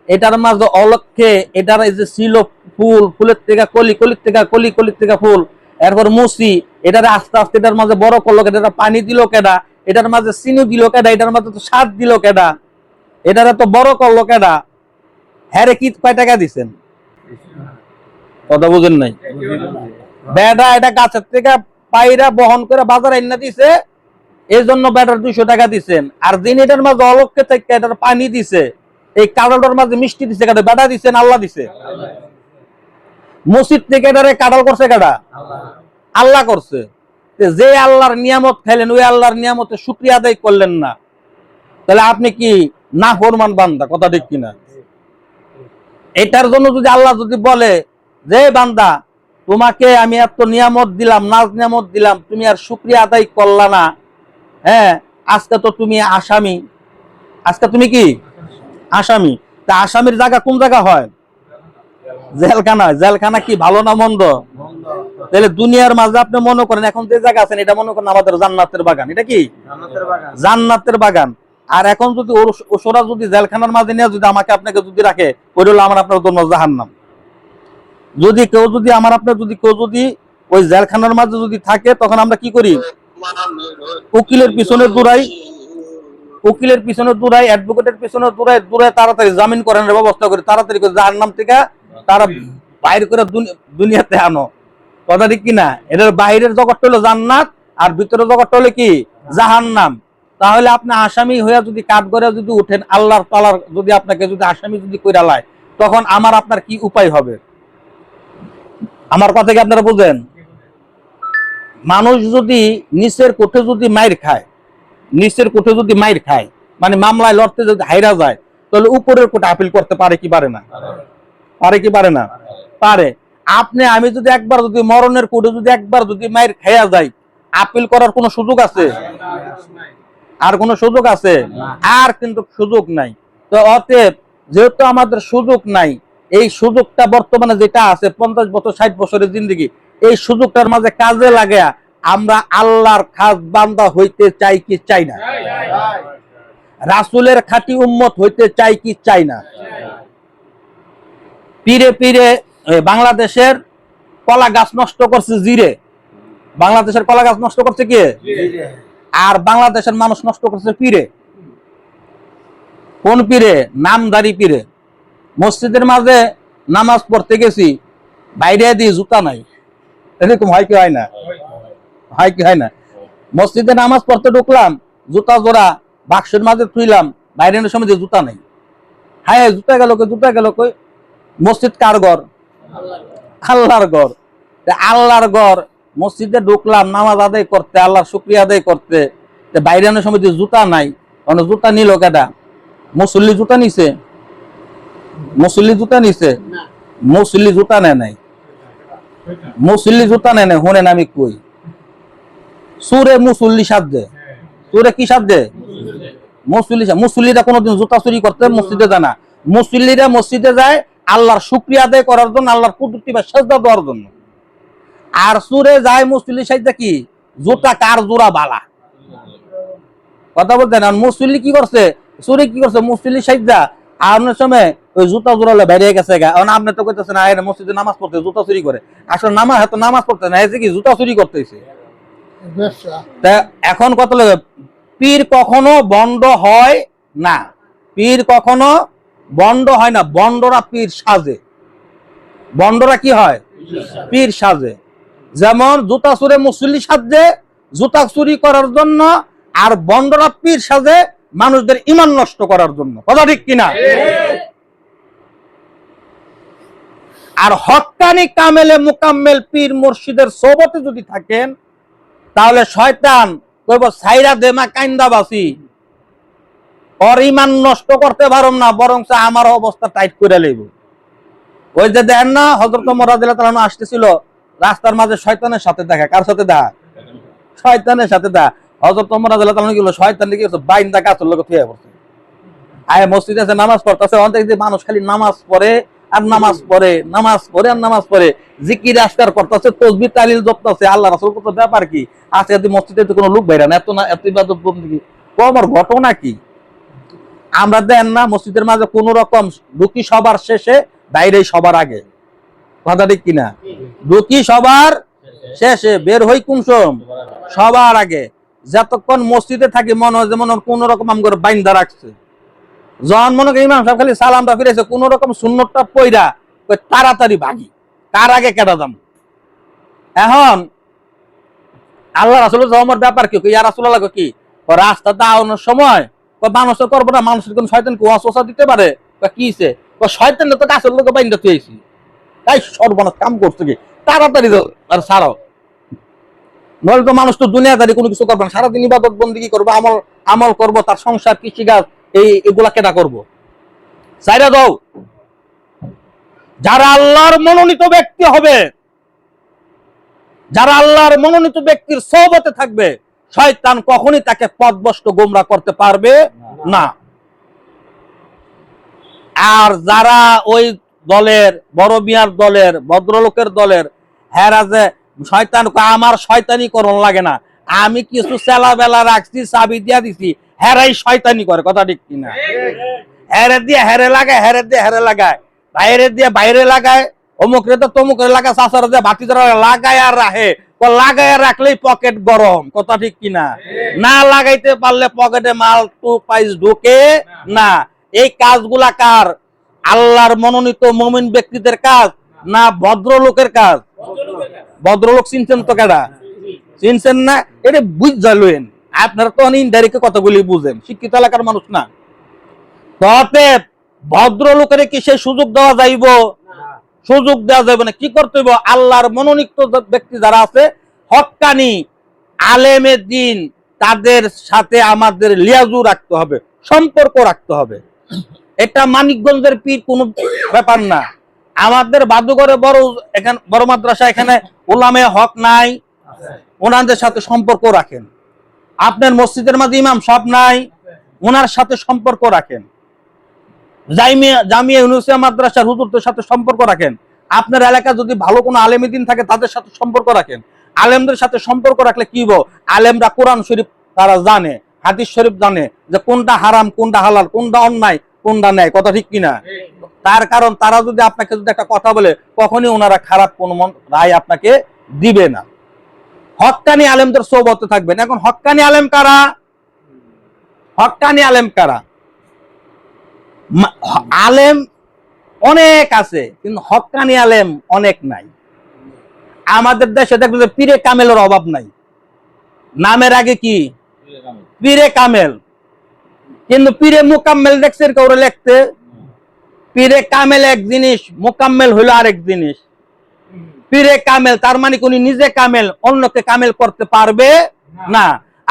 Speaker 1: এটার মাঝে অলক্ষে এটার এই যে ছিল ফুল, ফুলের থেকে কলি, কলির থেকে কলি, কলির থেকে ফুল, এরপর মুসি, এটারে আস্তে আস্তে এটার মাঝে বড় করলো কেডা, এটা পানি দিল কেডা, এটার মাঝে চিনি দিল কেডা, এটার মাঝে তো স্বাদ দিল কেডা, এটারে তো বড় করলো কেডা, হ্যারে কি কয় টাকা দিচ্ছেন? কথা বুঝেন নাই? বেটা এটা গাছের থেকে পায়রা বহন করে বাজারে এনে দিছে, এই জন্য বেটার 200 টাকা দিচ্ছেন। আর যিনি এটার মাঝে অলক্ষে থেকে এটার পানি দিছে, এই কাঁঠালটার মাঝে মিষ্টি দিছে কেডা? বেটা দিচ্ছেন, আল্লাহ দিছে। মসজিদ থেকে এটারে কাঁঠাল করছে কেডা? আল্লাহ করছে। যে আল্লাহর নিয়ামত খাইলেন, ওই আল্লাহর নিয়ামতে শুকরিয়া আদায় করলেন না, তাহলে আপনি কি নাফরমান বান্দা, কথা ঠিক কিনা? এটার জন্য যদি আল্লাহ যদি বলে যে বান্দা তোমাকে আমি এত নিয়ামত দিলাম, নাজ নিয়ামত দিলাম, তুমি আর শুকরিয়া আদায় করলা না, হ্যাঁ, আজকে তো তুমি আসামি, আজকে তুমি কি আসামি। তা আসামির জায়গা কোন জায়গা হয়? জেলখানা। জেলখানা কি ভালো না মন্দ? তাহলে দুনিয়ার মাঝে আপনি মনে করেন এখন যে জায়গা আছেন, এটা মনে করেন আমাদের জান্নাতের বাগান। এটা কি জান্নাতের বাগান। আর এখন যদি ওরা যদি জেলখানার মাঝে নিয়ে যদি আমাকে আপনাকে যদি রাখে, ওই হলো আমার আপনার জন্য জাহান্নাম। যদি কেউ যদি আমার আপনার যদি কেউ যদি ওই জেলখানার মাঝে যদি থাকে, তখন আমরা কি করি? উকিলের পিছনে দৌড়াই, উকিলের পিছনে দৌড়াই, অ্যাডভোকেটের পিছনে দৌড়াই, দৌড়াই তাড়াতাড়ি জামিন করানোর ব্যবস্থা করি, তাড়াতাড়ি করে জাহান্নাম থেকে তারা বাইরে করে দুনিয়াতে আনো, কথা ঠিক কিনা? এটার বাইরের জগৎটা হলো জান্নাত, আর ভিতরের জগৎটা হলো কি? জাহান্নাম। তাহলে আপনি আসামি হয়ে যদি কাঠগড়ে যদি উঠেন, আল্লাহর তাআলা যদি আপনাকে যদি আসামি যদি কইরা লায়, তখন আমার আপনার কি উপায় হবে? আমার কথা কি আপনারা বুঝেন? মানুষ যদি নিচের কোঠে যদি মাইর খায়, নিচের কোঠে যদি মাইর খায়, মানে মামলায় লড়তে যদি হাইরা যায়, তাহলে উপরের কোর্টে আপিল করতে পারে কি পারে না? পারে কি পারে না? পারে। আপনি আমি যদি একবার যদি মরণের কোর্টে যদি একবার যদি মাইর খাইয়া যাই, আপিল করার কোনো সুযোগ আছে? আর কোনো সুযোগ আছে? আর কিন্তু সুযোগ নাই। তো অতএব যেহেতু আমাদের সুযোগ নাই, এই সুযোগটা বর্তমানে যেটা আছে 50 বছর 60 বছরের জিন্দেগি, এই সুযোগটার মাঝে কাজে লাগে আমরা আল্লাহর খাস বান্দা হইতে চাই কি চাই না? রাসূলের খাঁটি উম্মত হইতে চাই কি চাই না?
Speaker 2: পীরে পীরে বাংলাদেশের কলা গাছ নষ্ট করছে জিরে, বাংলাদেশের কলা গাছ নষ্ট করছে কে? আর বাংলাদেশের মানুষ নষ্ট করছে পীরে। কোন পীরে? নামদারি পীরে। মসজিদের মাঝে নামাজ পড়তে গেছি, বাইরে দিয়ে জুতা নাই, এরকম হয় কি হয় না? হয় কি হয় না? মসজিদে নামাজ পড়তে ঢুকলাম, জুতা জোড়া বাক্সের মাঝে থুইলাম, বাইরের সময় জুতা নেই। হ্যাঁ, জুতা গেল কই? জুতা গেল কই? মসজিদ কার ঘর? আল্লাহর ঘর। আল্লাহর ঘর, মসজিদে ঢুকলাম নামাজ আদায় করতে, আল্লাহর শুকরিয়া আদায় করতে, বাইরের সময় জুতা নাই। জুতা নিল কেটা? মুসল্লি জুতা নিছে? মুসল্লি জুতা নিছে? মুসল্লি জুতা নেয় নাই, মুসল্লি জুতা নেয় নাই। হোনেন আমি কই, সুরে মুসল্লি সাজে। সুরে কি সাজে? মুসল্লি। মুসল্লিরা কোনোদিন জুতা চুরি করতে মসজিদে যায় না। মুসল্লিরা মসজিদে যায় আল্লাহর শুকরিয়া আদায় করার জন্য, আল্লাহর কুদরতি বা সেজদা দেওয়ার জন্য। আর সুরে যায় মুসল্লি সাজে কি? জুতা কার জোড়া বালা। কথা বলতে না। মুসল্লি কি করছে? সুরে কি করছে? মুসল্লি সাজা আপনার সময় ওই জুতা জোড়ালে বেরিয়ে গেছে গা। আপনি তো কইতেছেন না মসজিদে নামাজ পড়তে জুতা চুরি করে। আসলে নামাজ পড়তে না, এসে কি জুতা চুরি করতেছে। এখন কত লাগে? পীর কখনো বন্ড হয় না, পীর কখনো বন্ড হয় না। বন্ডরা পীর সাজে। বন্ডরা কি হয়? পীর সাজে। যেমন জুতা চুরে মুসল্লি সাজে জুতা চুরি করার জন্য, আর বন্ডরা পীর সাজে মানুষদের ঈমান নষ্ট করার জন্য। কথা ঠিক কিনা? আর হক্কানি কামেলে মুকাম্মেল পীর মুর্শিদের সোহবতে যদি থাকেন, তাহলে শয়তান কইব সাইরা দেমা কাইন্দা বাসি, ওর ঈমান নষ্ট করতে পারম না, বরং আমার অবস্থা টাইট করে লইব। ওই যে দেখেন না, হযরত ওমর রাদিয়াল্লাহু তাআলা আসতেছিল, রাস্তার মাঝে শয়তানের সাথে দেখা। কার সাথে দেখা? শয়তানের সাথে দেখা। হযরত ওমর রাদিয়াল্লাহু তাআলা গেল, শয়তান কি হচ্ছে? বাইন্দা গাছের লগে থিয়া পড়ছে। আয় মসজিদে আছে, নামাজ পড়তেছে, অন্তত মানুষ খালি নামাজ পড়ে আর নামাজ পড়ে, নামাজ পড়ে আর নামাজ পড়ে, জিকির আজকার করতেছে, তাসবিহ তাহলিল জপতেছে। আল্লাহ রাসূল কত ব্যাপার কি? আজকে যদি মসজিদে তো কোনো লোক বাইরে না, এত না এত ইবাদত বন্দেগী। আমার ঘটনা কি? আমরা দেন না মসজিদের মাঝে কোন রকম ঢুকি সবার শেষে, বাইরে সবার আগে। কথা ঠিক কিনা? ঢুকি সবার শেষে, বের হই কোন সময়? সবার আগে। যতক্ষণ মসজিদে থাকি মনে হয় যেমন কোন রকম আম করে বাইন্দা রাখছে। যখন মনে করি ইমাম সাহেব খালি সালামটা ফিরেছে, কোন রকম সুন্নতটা পয়রা তাড়াতাড়ি ভাগি, কার আগে কেটা দাম। এখন আল্লাহ রাসূল আমার ব্যাপার কি? ইয়া রাসূলুল্লাহ কি রাস্তা দাওয়ানোর সময় মানুষ করবো না, মানুষের কোন শয়তানকে ওয়াসওয়াসা দিতে পারে? কিছে? শয়তান তো গাছের লোক বাইন্দা তুইছি, তাই সর্বনাশ কাম করছে কি? তাড়াতাড়ি আর ছাড়ো, নইলে তো মানুষ তো দুনিয়াদারি কোনো কিছু করবে না, সারাদিন ইবাদত বন্দেগী করবো, আমল করবো, তার সংসার কৃষিকাজ এগুলা কেটা করবো? চাইরা দাও। যারা আল্লাহর মনোনীত ব্যক্তি হবে, যারা আল্লাহর মনোনীত ব্যক্তির সোহবতে থাকবে, শয়তান কখনই তাকে পথভ্রষ্ট গোমরা করতে পারবে না। আর যারা ওই দলের, বড় মিয়ার দলের, ভদ্রলোকের দলের, হেরা যে শয়তান, আমার শয়তানি করণ লাগে না, আমি কিছু চেলা বেলা রাখছি, চাবি দিয়া দিছি, হেরাই শয়তানি করে। কথা ঠিক কিনা? হেরে দিয়ে হেরে লাগায়, হেরে দিয়ে হেরে লাগায়, বাইরে দিয়ে বাইরে লাগায়, অমুকরে তো তমুকরে লাগায়, চাষারা দিয়ে বাতি লাগায় আর রাখে। লাগায় রাখলেই পকেট গরম। কথা ঠিক কিনা? না লাগাইতে পারলে পকেটে মাল টু পাইস ঢুকে না। এই কাজগুলা কার? আল্লাহর মনোনীত মুমিন ব্যক্তিদের কাজ না ভদ্রলোকের কাজ? ভদ্রলোক চিনছেন তো কেডা? চিনছেন না? এটা বুঝলেন আপনারা তো অনেক ইনডাইরেক্ট কথাগুলি বুঝেন, শিক্ষিত এলাকার মানুষ না। অতএব ভদ্রলোকের কি সে সুযোগ দেওয়া যাইব? সুযোগ দেওয়া যাবে না। কি করতে হইব? আল্লাহর মনোনীত ব্যক্তি যারা আছে, হক্কানি আলেমে দ্বীন, তাদের সাথে আমাদের লিয়াজু রাখতে হবে, সম্পর্ক রাখতে হবে। এটা মানিকগঞ্জের পীর কোনো ব্যাপার না। আমাদের বাদুঘরে বড় মাদ্রাসা, এখানে উলামে হক নাই, ওনাদের সাথে সম্পর্ক রাখেন। আপনার মসজিদের মাঝে ইমাম সাহেব নাই, ওনার সাথে সম্পর্ক রাখেন। জামিয়া ইউনুসিয়া মাদ্রাসার হুজুরদের সাথে সম্পর্ক রাখেন। আপনার এলাকা যদি ভালো কোনো আলেমী দ্বীন থাকে, তাদের সাথে সম্পর্ক রাখেন। আলেমদের সাথে সম্পর্ক রাখলে কি হবো? আলেমরা কোরআন শরীফ তারা জানে, হাদিস শরীফ জানে, যে কোনটা হারাম, কোনটা হালাল, কোনটা অন্যায়, কোনটা নেয়, কথা ঠিক কিনা? তার কারণ তারা যদি আপনাকে যদি একটা কথা বলে, কখনই ওনারা খারাপ কোন রায় আপনাকে দিবে না। হক্কানি আলেমদের সোহবতে থাকবেন। এখন হক্কানি আলেম কারা? হক্কানি আলেম কারা? আলেম অনেক আছে, কিন্তু হক্কানি আলেম অনেক নাই। আমাদের দেশে দেখবেন যে পীরে কামেলের অভাব নাই। নামের আগে কি? পীরে কামেল। কিন্তু পীরে মুকাম্মেল দেখছেন কেউ লিখতে? পীরে কামেল এক জিনিস, মুকাম্মেল হলো আরেক জিনিস। পীরে কামেল তার মানে উনি নিজে কামেল, অন্যকে কামেল করতে পারবে না।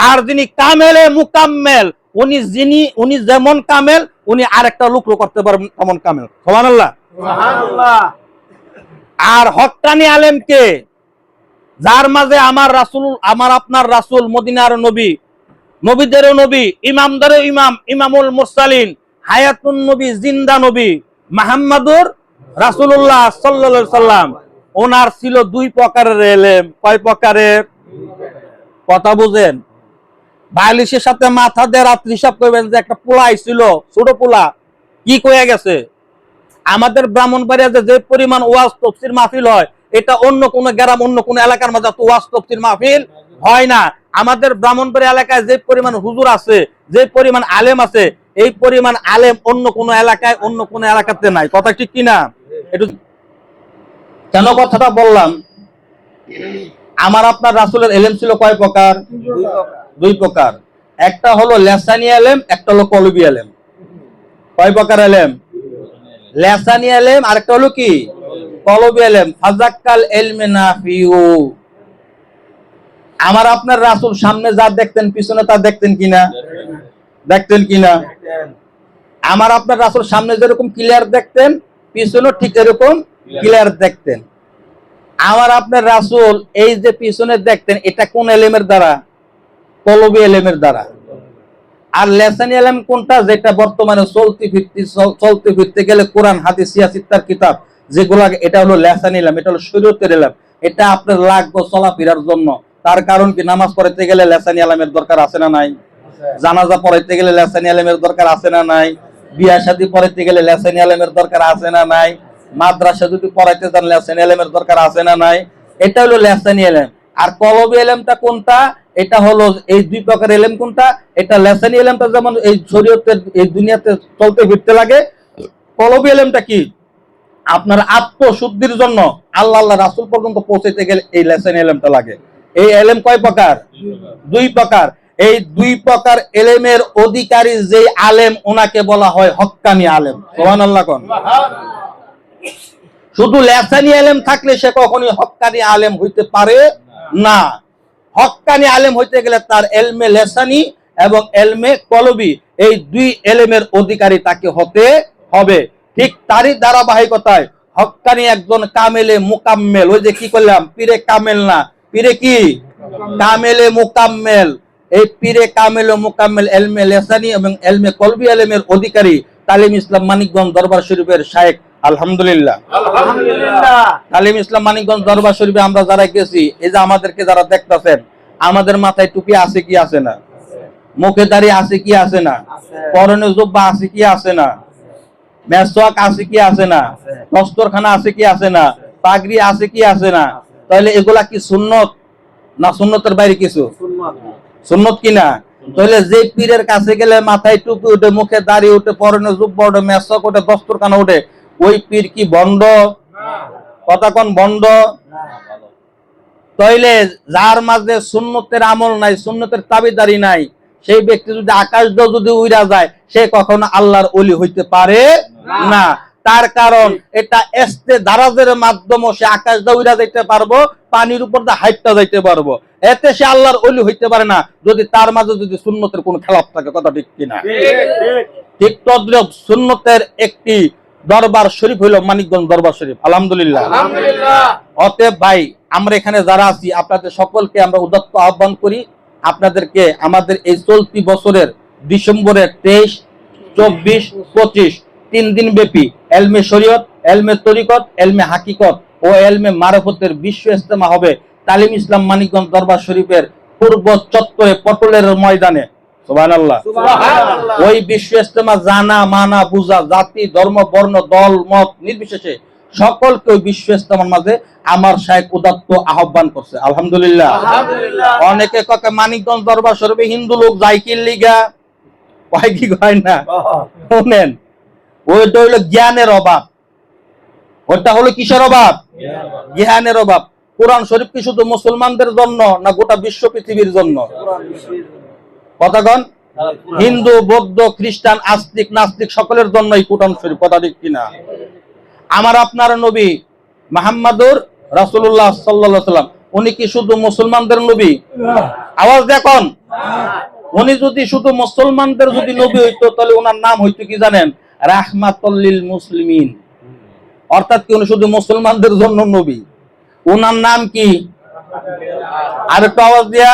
Speaker 2: আর যিনি কামেলে মুকাম্মেল, উনি যেমন কামেল, উনি আরেকটা লোক করতে পারবেন তেমন কামেল। সুবহানাল্লাহ। আর হক্কানি আলেমকে, যার মাঝে আমার রাসূল, আমার আপনার রাসূল, মদিনার নবী, নবীদেরও নবী, ইমামদেরও ইমাম, ইমামুল মুরসালিন, হায়াতুন নবী, জিন্দা নবী মুহাম্মদুর রাসূলুল্লাহ সাল্লাল্লাহু আলাইহি সাল্লাম, ওনার ছিল দুই প্রকারের ইলম। কয় প্রকারের? কথা বুঝেন? বালিশের সাথে মাথা দিয়ে রাত্রি হিসাব করবেন যে একটা পোলা ছিল, ছোট পোলা, কি কয়ে গেছে। আমাদের ব্রাহ্মণবাড়িয়াতে যে পরিমাণ ওয়াজ তাফসীর মাহফিল হয়, এটা অন্য কোন গ্রাম, অন্য কোন এলাকার মধ্যে এত ওয়াজ তাফসীর মাহফিল হয় না। আমাদের ব্রাহ্মণবাড়িয়া এলাকায় যে পরিমাণ হুজুর আছে, যে পরিমাণ আলেম আছে, এই পরিমাণ আলেম অন্য কোন এলাকায়, অন্য কোন এলাকাতে নাই। কথা ঠিক কিনা? একটু কেন কথাটা বললাম? আমার আপনার রাসূলের ইলম ছিল কয় প্রকার? দুই প্রকার। একটা হলো লিসানি ইলম, একটা হলো কলবি ইলম। কয় প্রকার ইলম? লিসানি ইলম, আর একটা হলো কি? কলবি ইলম। ফাযাক্কাল ইলমি নাফিউ। আমার আপনার রাসূল সামনে যা দেখতেন, পিছনে তা দেখতেন কিনা? দেখতেন কিনা? আমার আপনার রাসূল সামনে যেরকম ক্লিয়ার দেখতেন, পিছনে ঠিক এরকম ক্লিয়ার দেখতেন। আমার আপনার রাসূল এই যে পিছনে দেখতেন, এটা কোন ইলমের দ্বারা? কলবি ইলমের দ্বারা। আর লিসানি ইলম কোনটা? যেটা বর্তমানে চলতে ফিরতে গেলে কোরআন, হাদিস, সিয়াসিত্তার কিতাব যেগুলো, এটা হলো লিসানি ইলম, এটা হলো শরীয়তের ইলম। এটা আপনার লাগবে চলাফেরার জন্য। তার কারণ কি? নামাজ পড়াইতে গেলে লিসানি ইলমের দরকার আছে না নাই? জানাজা পড়াইতে গেলে লিসানি ইলমের দরকার আছে না নাই? বিয়া শাদী পড়াইতে গেলে লিসানি ইলমের দরকার আছে না নাই? মাদ্রাসা যদি পড়াইতে যান, লিসানি ইলমের দরকার আছে না নাই? এটা হলো লিসানি ইলম। আর কলবি ইলমটা কোনটা? এটা হলো এই দুই প্রকার ইলম। কোনটা? এটা লিসানি ইলমটা যেমন এই শরীয়তের, এই দুনিয়াতে চলতে ফিরতে লাগে। কলবি ইলমটা কি? আপনার আত্মশুদ্ধির জন্য, আল্লাহ আল্লাহ রাসূল পর্যন্ত পৌঁছাইতে গেলে এই লিসানি ইলমটা লাগে। এই ইলম কয় প্রকার? দুই প্রকার। এই দুই প্রকার ইলমের অধিকারী যে আলেম, ওনাকে বলা হয় হক্কানি আলেম। সুবহানাল্লাহ কোন। শুধু লিসানি ইলম থাকলে সে কখনোই হক্কানি আলেম হইতে পারে না। হক্কানি আলেম হইতে গেলে তার ইলমে লিসানি এবং ইলমে কলবি, এই দুই ইলমের অধিকারী তাকে হতে হবে। ঠিক তারই ধারাবাহিকতায় হক্কানি একজন কামেলে মুকাম্মেল। ওই যে কি করলাম, পীরে কামেল না, পীরে কি? কামেলে মুকাম্মেল। এই পীরে কামেল ও মুকাম্মেল ইলমে লিসানি এবং ইলমে কলবি ইলমের অধিকারী তালিম ইসলাম মানিকগঞ্জ দরবার শরীফের শায়েখ। আলহামদুলিল্লাহ, আলহামদুলিল্লাহ। তালিম ইসলাম মানিকগঞ্জ দরবার শরীফে আমরা যারা গেছি, এই যে আমাদেরকে যারা দেখতেছেন, আমাদের মাথায় টুপি আছে কি আছে না? মুখে দাড়ি আছে কি আছে না? পরনে জুব্বা আছে কি আছে না? মেসওয়াক আছে কি আছে না? দস্তরখানা আছে কি আছে না? পাগড়ি আছে কি আছে না? তাহলে এগুলা কি সুন্নত না সুন্নতের বাইরে কিছু? সুন্নত কিনা? তাহলে যে পীরের কাছে গেলে মাথায় টুপি উঠে, মুখে দাড়ি উঠে, পরনে জুব্বা উঠে, মেসওয়াক উঠে, দস্তরখানা উঠে, ওই পীর কি ভণ্ড? কথা কোন ভণ্ড? তাইলে যার মাঝে সুন্নতের আমল নাই, সুন্নতের তাবিদারি নাই, সেই ব্যক্তি যদি আকাশ যদি উইরা যায়, সে কখনো আল্লাহর ওলি হইতে পারে না। তার কারণ এটা এস্তে দারাজের মাধ্যমে সে আকাশ উইরা যাইতে পারবো, পানির উপর দিয়ে হাইটটা যাইতে পারবো, এতে সে আল্লাহর ওলি হইতে পারে না যদি তার মাঝে যদি সুন্নতের কোন খেলাফ থাকে। কথা ঠিক কিনা? ঠিক তদ্রুপ সুন্নতের একটি দরবার শরীফ হইল মানিকগঞ্জ দরবার শরীফ। আলহামদুলিল্লাহ, আলহামদুলিল্লাহ। অতএব ভাই, আমরা এখানে যারা আছি, আপনাদের সকলকে আমরা উদাত্ত আহ্বান করি, আপনাদেরকে আমাদের এই চলতি বছরের ডিসেম্বরের 23, 24, 25 3 দিন ব্যাপী এলমে শরীয়ত, এলমে তরিকত, এলমে হাকিকত ও এলমে মারফতের বিশ্ব ইজতেমা হবে তালিম ইসলাম মানিকগঞ্জ দরবার শরীফের পূর্ব চত্বরে পটলের ময়দানে। সুবহানাল্লাহ। ওই বিশ্ব ইজতেমা জানা মানা বুঝা জাতি ধর্ম বর্ণ দল মত নির্বিশেষে সকলকে ওই বিশ্ব ইজতেমার মাঝে আমার শাইখ উদাত্ত আহ্বান করছে। আলহামদুলিল্লাহ। অনেকে ককে মানিকগঞ্জ দরবার শরীফে হিন্দু লোক যায় কি লিগা, কয় কি কয় না, শুনেন ওইটা হইলো জ্ঞানের অভাব। ওটা হলো কিসের অভাব? জ্ঞানের অভাব। কোরআন শরীফ কি শুধু মুসলমানদের জন্য না গোটা বিশ্ব পৃথিবীর জন্য? কথাগণ, হিন্দু বৌদ্ধ খ্রিস্টান আস্তিক নাস্তিক সকলের জন্যই কোরআন শরীফ, কথা ঠিক কিনা? আমার আপনার নবী মুহাম্মদুর রাসূলুল্লাহ সাল্লাল্লাহু আলাইহি সাল্লাম উনি কি শুধু মুসলমানদের নবী? আওয়াজ দেখুন, উনি যদি শুধু মুসলমানদের যদি নবী হইতো তাহলে ওনার নাম হইতো কি জানেন? রাহমাতুল লিল মুসলিমিন। অর্থাৎ কি উনি শুধু মুসলমানদের জন্য নবী। ওনার নাম কি? আর একটু আওয়াজ দিয়া,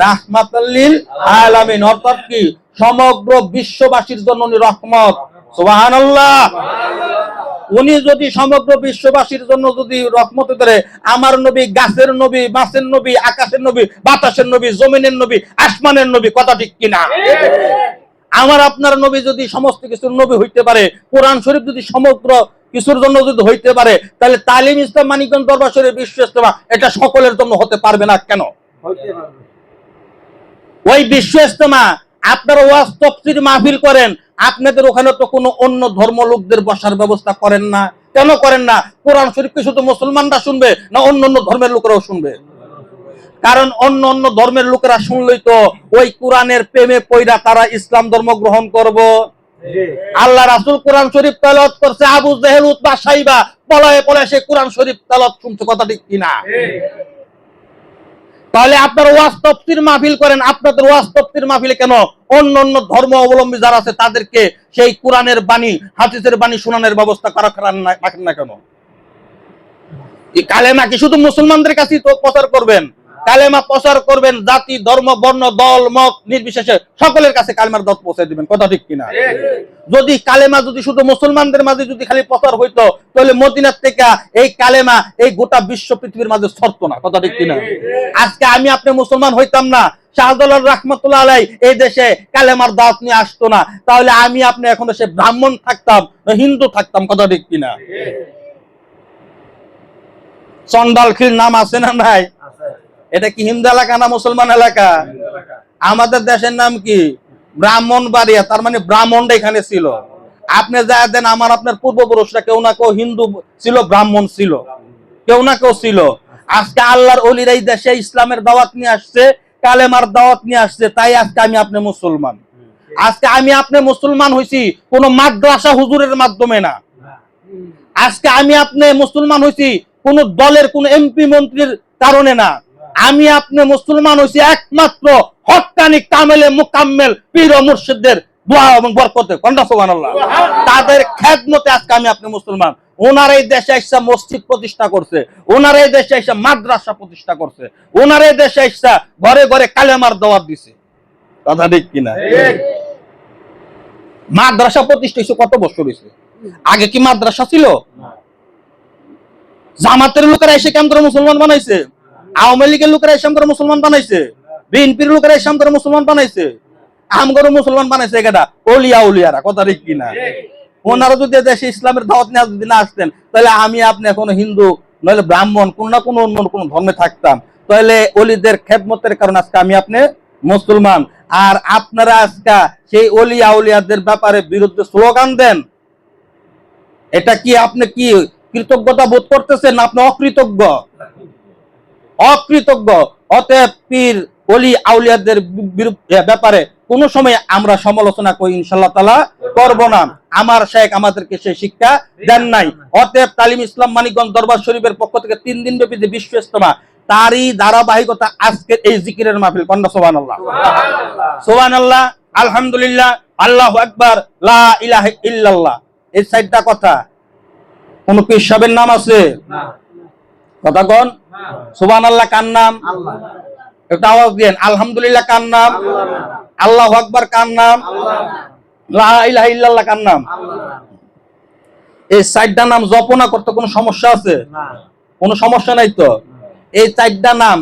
Speaker 2: রাহমাতুল লিল আলামিন। অর্থাৎ কি সমগ্র বিশ্ববাসীর জন্য উনি রহমত। সুবহানাল্লাহ। উনি যদি সমগ্র বিশ্ববাসীর জন্য যদি রহমত করে, আমার নবী গাছের নবী, মাছের নবী, আকাশের নবী, বাতাসের নবী, জমিনের নবী, আসমানের নবী, কথা ঠিক কিনা? আমার আপনার নবী যদি সমস্ত কিছুর নবী হইতে পারে, কোরআন শরীফ যদি সমগ্র কিছুর জন্য যদি হইতে পারে, তাহলে তালিম ইসলাম মানিকগঞ্জ দরবার শরীফ বিশ্ব ইজতেমা এটা সকলের জন্য হতে পারবে না কেন? ওই বিশ্ব ইজতেমা আপনারা ওয়াজ তাফসীর মাহফিল করেন, আপনাদের ওখানে তো কোনো অন্য ধর্ম লোকদের বসার ব্যবস্থা করেন না। কেন করেন না? কোরআন শরীফ কি শুধু মুসলমানরা শুনবে না অন্য অন্য ধর্মের লোকেরাও শুনবে? কারণ অন্য অন্য ধর্মের লোকেরা শুনলেই তো ওই কোরআনের প্রেমে পয়রা তারা ইসলাম ধর্ম গ্রহণ করব। আল্লাহ রাসূল কোরআন শরীফ তেলাওয়াত করছে, আবু জেহেল উতবা সাইবা পলায়ে পলায়ে সে কোরআন শরীফ তেলাওয়াত শুনছে, কথা ঠিক কিনা? তাহলে আপনারা ওয়াজ তাফসীর মাহফিল করেন, আপনাদের ওয়াজ তাফসীর মাহফিলে কেন অন্য অন্য ধর্ম অবলম্বী যারা আছে তাদেরকে সেই কোরআনের বাণী হাদিসের বাণী শোনানোর ব্যবস্থা রাখেন না কেন? এই কালেমা কি শুধু মুসলমানদের কাছেই তো প্রচার করবেন? কালেমা প্রচার করবেন জাতি ধর্ম বর্ণ দল মত নির্বিশেষে সকলের কাছে কালেমার দাওয়াত পৌঁছে দিবেন, কথা ঠিক কিনা? যদি কালেমা যদি শুধু মুসলমানদের মাঝে যদি খালি প্রচার হইতো তাহলে মদিনার থেকে এই কালেমা এই গোটা বিশ্ব পৃথিবীর মাঝে ছড়তো না, কথা ঠিক কিনা? আজকে আমি আপনি মুসলমান হইতাম না, শাহজালাল রাহমাতুল্লাহ আলাইহি এই দেশে কালেমার দাওয়াত নিয়ে আসতো না, তাহলে আমি আপনি এখন সে ব্রাহ্মণ থাকতাম হিন্দু থাকতাম, কথা ঠিক কিনা? চন্ডালখিল নাম আছে না নাই? এটা কি হিন্দু এলাকা না মুসলমান এলাকা? আমাদের দেশের নাম কি? ব্রাহ্মণবাড়িয়া। তার মানে ব্রাহ্মণরা এখানে ছিল। আপনি যা দেন আমার আপনার পূর্বপুরুষরা কেউ না কেউ হিন্দু ছিল, ব্রাহ্মণ ছিল, কেউ না কেউ ছিল। আজকে আল্লাহর ওলিরা এই দেশে ইসলামের দাওয়াত নিয়ে আসছে, কালেমার দাওয়াত নিয়ে আসছে, তাই আজকে আমি আপনি মুসলমান। আজকে আমি আপনি মুসলমান হইছি কোন মাদ্রাসা হুজুরের মাধ্যমে না। আজকে আমি আপনি মুসলমান হইছি কোন দলের কোন এমপি মন্ত্রীর কারণে না। আমি আপনি মুসলমান হইছি একমাত্র হক্কানি কামেলে মুকাম্মেল পীর ও মুর্শিদদের দোয়া এবং বরকতে, কোনটা সুবহানাল্লাহ। তাদের খেদমতে আজকে আমি আপনি মুসলমান। ওনারা এই দেশে এসে মসজিদ প্রতিষ্ঠা করছে, ওনারা এই দেশে এসে মাদ্রাসা প্রতিষ্ঠা করছে, ওনারা এই দেশে এসে ঘরে ঘরে কালেমার দাওয়াত দিছে, কথা ঠিক কিনা? মাদ্রাসা প্রতিষ্ঠা হইছে কত বছর হইছে? আগে কি মাদ্রাসা ছিল? জামাতের লোকেরা এসে কেমন করে মুসলমান বানাইছে? আওয়ামী লীগের লোকেরা এসে করে মুসলমান বানাইছে? বিএনপির লোকেরা এসে করে মুসলমান বানাইছে? আমগরও মুসলমান বানাইছে কেডা? ওলিয়া উলিয়ারা, কথা ঠিক কিনা? ওনারা যদি দেশে ইসলামের দাওয়াত নিয়ে যদি না আসতেন তাহলে আমি আপনি এখন হিন্দু নইলে ব্রাহ্মণ কোন না কোন অন্য কোন ধর্মে থাকতাম। তাহলে ওলিদের খেদমতের কারণে আজকে আমি আপনি মুসলমান। আর আপনারা আজকে সেই ওলিয়া উলিয়াদের ব্যাপারে বিরুদ্ধে স্লোগান দেন, এটা কি আপনি কি কৃতজ্ঞতা বোধ করতেছেন না আপনি অকৃতজ্ঞ? অকৃতজ্ঞ। অতএব পীর ওলি আউলিয়াদের ব্যাপারে কোন সময় আমরা সমালোচনা করি ইনশাআল্লাহ তাআলা করব না। আমার শেখ আমাদেরকে সেই শিক্ষা দেন নাই। অতএব তালিম ইসলাম মানিকগঞ্জ দরবার শরীফের পক্ষ থেকে 3 দিন ব্যাপী যে বিশ্ব ইজতেমা তারই ধারাবাহিকতা আজকের এই জিকিরের মাহফিল, কন্যা সুবহানাল্লাহ সুবহানাল্লাহ আলহামদুলিল্লাহ আল্লাহু আকবার লা ইলাহা ইল্লাল্লাহ। এই 4টা কথা কোন পীর সাহেবের নাম আছে না? কথা কোন? সুবহানাল্লাহ কার নাম? আল্লাহ। একটা আওয়াজ দেন, আলহামদুলিল্লাহ কার নাম? আল্লাহ। আল্লাহু আকবার কার নাম? আল্লাহ। লা ইলাহা ইল্লাল্লাহ কার নাম? আল্লাহ। এই 4টা নাম জপনা করতে কোনো সমস্যা আছে না? কোনো সমস্যা নাই তো? এই 4টা নাম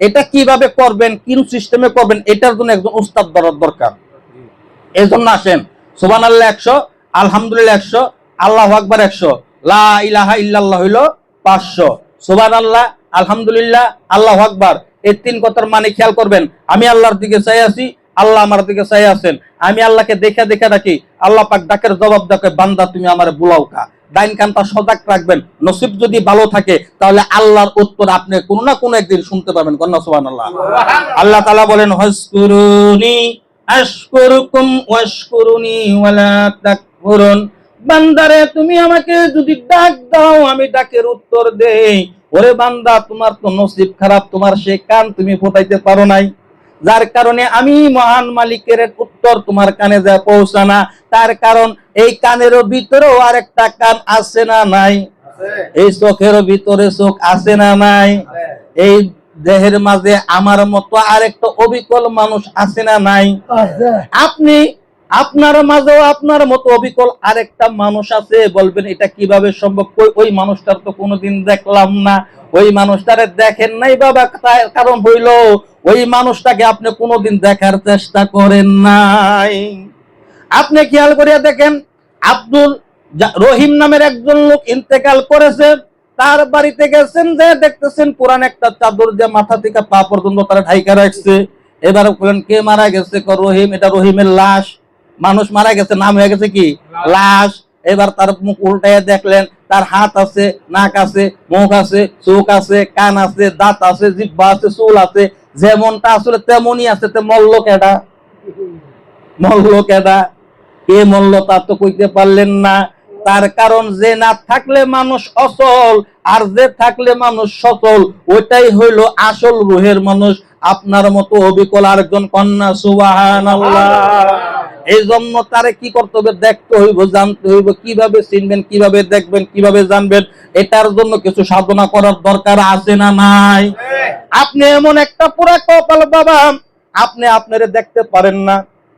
Speaker 2: এটা কিভাবে করবেন, কোন সিস্টেমে করবেন, এটার জন্য একজন উস্তাদ দরকার। এই জন্য আসেন সুবহানাল্লাহ 100, আলহামদুলিল্লাহ 100, আল্লাহু আকবার 100, লা ইলাহা ইল্লাল্লাহ হইলো 500। সুবহানাল্লাহ, আলহামদুলিল্লাহ, আল্লাহু আকবার, এই তিন কথার মানে খেয়াল করবেন। আমি আল্লাহর দিকে চাই আছি, আল্লাহ আমার দিকে চাই আছেন। আমি আল্লাহকে দেখে দেখে রাখি, আল্লাহ পাক ডাকের জবাব দেখে, বান্দা তুমি আমারে বুলাও কা। ডাইন কানটা সজাগ রাখবেন। নসিব যদি ভালো থাকে তাহলে আল্লাহর উত্তর আপনি কোনো না কোনো একদিন শুনতে পাবেন। কন্যা সুবহানাল্লাহ। আল্লাহ তাআলা বলেন, হসকুরুনি আশকুরুকুম ওয়াশকুরুনি ওয়ালা তাকফুরুন। বান্দারে তুমি আমাকে যদি ডাক দাও, আমি ডাকের উত্তর দেই। ওরে বান্দা, তোমার তো নসিব খারাপ, তোমার সে কান তুমি ফোটাইতে পারো নাই, যার কারণে আমি মহান মালিকের উত্তর তোমার কানে যা পৌঁছানা। তার কারণ এই কানেরও ভিতরেও আরেকটা কান আছে না নাই? এই চোখের ভিতরে চোখ আছে না নাই? এই দেহের মাঝে আমার মতো আরেকটা অবিকল মানুষ আছে না নাই? আপনি আপনার মাঝেও আপনার মতো অবিকল আরেকটা মানুষ আছে। বলবেন এটা কিভাবে সম্ভব? ওই মানুষটার তো কোনোদিন দেখলাম না। ওই মানুষটারে দেখেন নাই বাবা, কারণ হইল ওই মানুষটাকে আপনি কোনোদিন দেখার চেষ্টা করেন নাই। আপনি খেয়াল করিয়া দেখেন, আব্দুল রহিম নামের একজন লোক ইন্তেকাল করেছে। তার বাড়িতে গেছেন, যে দেখতেছেন পুরান একটা চাদর দিয়ে মাথা থেকে পা পর্যন্ত তারা ঢাইকা রাখছে। এবার বলেন কে মারা গেছে? রহিম। এটা রহিমের লাশ। মানুষ মারা গেছে, নাম হয়ে গেছে কি? লাশ। এবার তার মুখ উল্টাইয়া দেখলেন, তার হাত আছে, নাক আছে, মুখ আছে, চোখ আছে, কান আছে, দাঁত আছে, জিহ্বা আছে, চুল আছে। যেমনটা আসলে তেমনই আছে। তে মল্ল কেডা? মল্ল কেডা? কে মল্ল তা তো কইতে পারলেন না। তার কারণ যে না থাকলে মানুষ অচল, আর যে থাকলে মানুষ সচল, ওইটাই হইল আসল রুহের মানুষ। আপনার মতো অবিকল আরেকজন। কন্যা সুবহানাল্লাহ। এই জন্য তারে কি করতে হবে? দেখতে হইব, জানতে হইব। কিভাবে চিনবেন, কিভাবে দেখবেন, কিভাবে জানবেন, এটার জন্য কিছু সাধনা করার দরকার আছে না নাই? আপনি এমন একটা পুরা কপাল বাবা, আপনি আপনারে দেখতে পারেন না।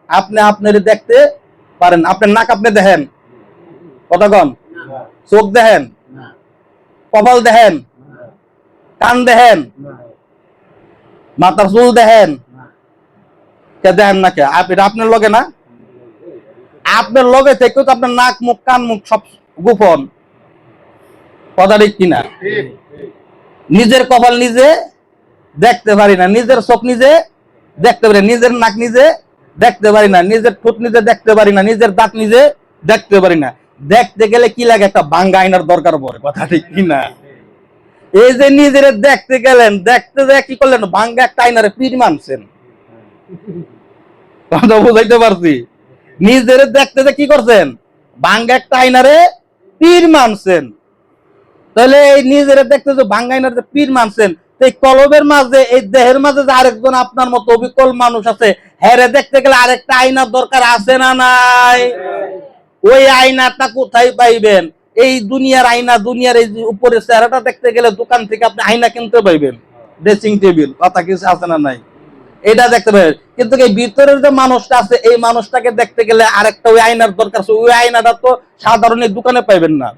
Speaker 2: আপনি আপনারে দেখতে পারেন। আপনার নাক আপনি দেখেন? কথা কন। চোখ দেখেন? কপাল দেখেন? কান দেখেন? মাথার চুল দেখেন? কে দেখেন না? কে আপনার লগে না? আপনার লগে থেকেও তো আপনার নাক, মুখ, কান, মুখ সব গোপন। কথা ঠিক কিনা? নিজের কপাল নিজে দেখতে পারি না, নিজের চোখ নিজে দেখতে পারি না, নিজের নাক নিজে দেখতে পারি না, নিজের ঠোঁট নিজে দেখতে পারি না, নিজের দাঁত নিজে দেখতে পারি না। দেখতে গেলে কি লাগে? একটা ভাঙ্গা আয়নার দরকার পড়ে। কথা ঠিক কিনা? এই যে নিজের দেখতে গেলেন, দেখতে যায় কি করলেন? ভাঙ্গা একটা আয়নারে পীর মানছেন। কথা বুঝাইতে পারছি? নিজের দেখতে যে কি করছেন? ভাঙ্গা একটা আয়নারে পীর মানছেন। তাহলে এই নিজের দেখতে যে ভাঙ্গা আয়নারে পীর মানছেন, এই কলবের মাঝে, এই দেহের মাঝে যে আরেকজন আপনার মতো অবিকল মানুষ আছে, হেরে দেখতে গেলে আরেকটা আয়নার দরকার আছে না নাই? ওই আয়নাটা কোথায় পাইবেন? এই দুনিয়ার আয়না, দুনিয়ার এই উপরে চেহারাটা দেখতে গেলে দোকান থেকে আপনি আয়না কিনতে পাইবেন, ড্রেসিং টেবিল। কথা কিছু আছে না নাই? এটা দেখতে পাবেন। কিন্তু এই ভিতরের যে মানুষটা আছে, এই মানুষটাকে দেখতে গেলে আরেকটা ওই আয়নার দরকার আছে। ওই আয়নাটা তো সাধারণ দোকানে পাইবেন না।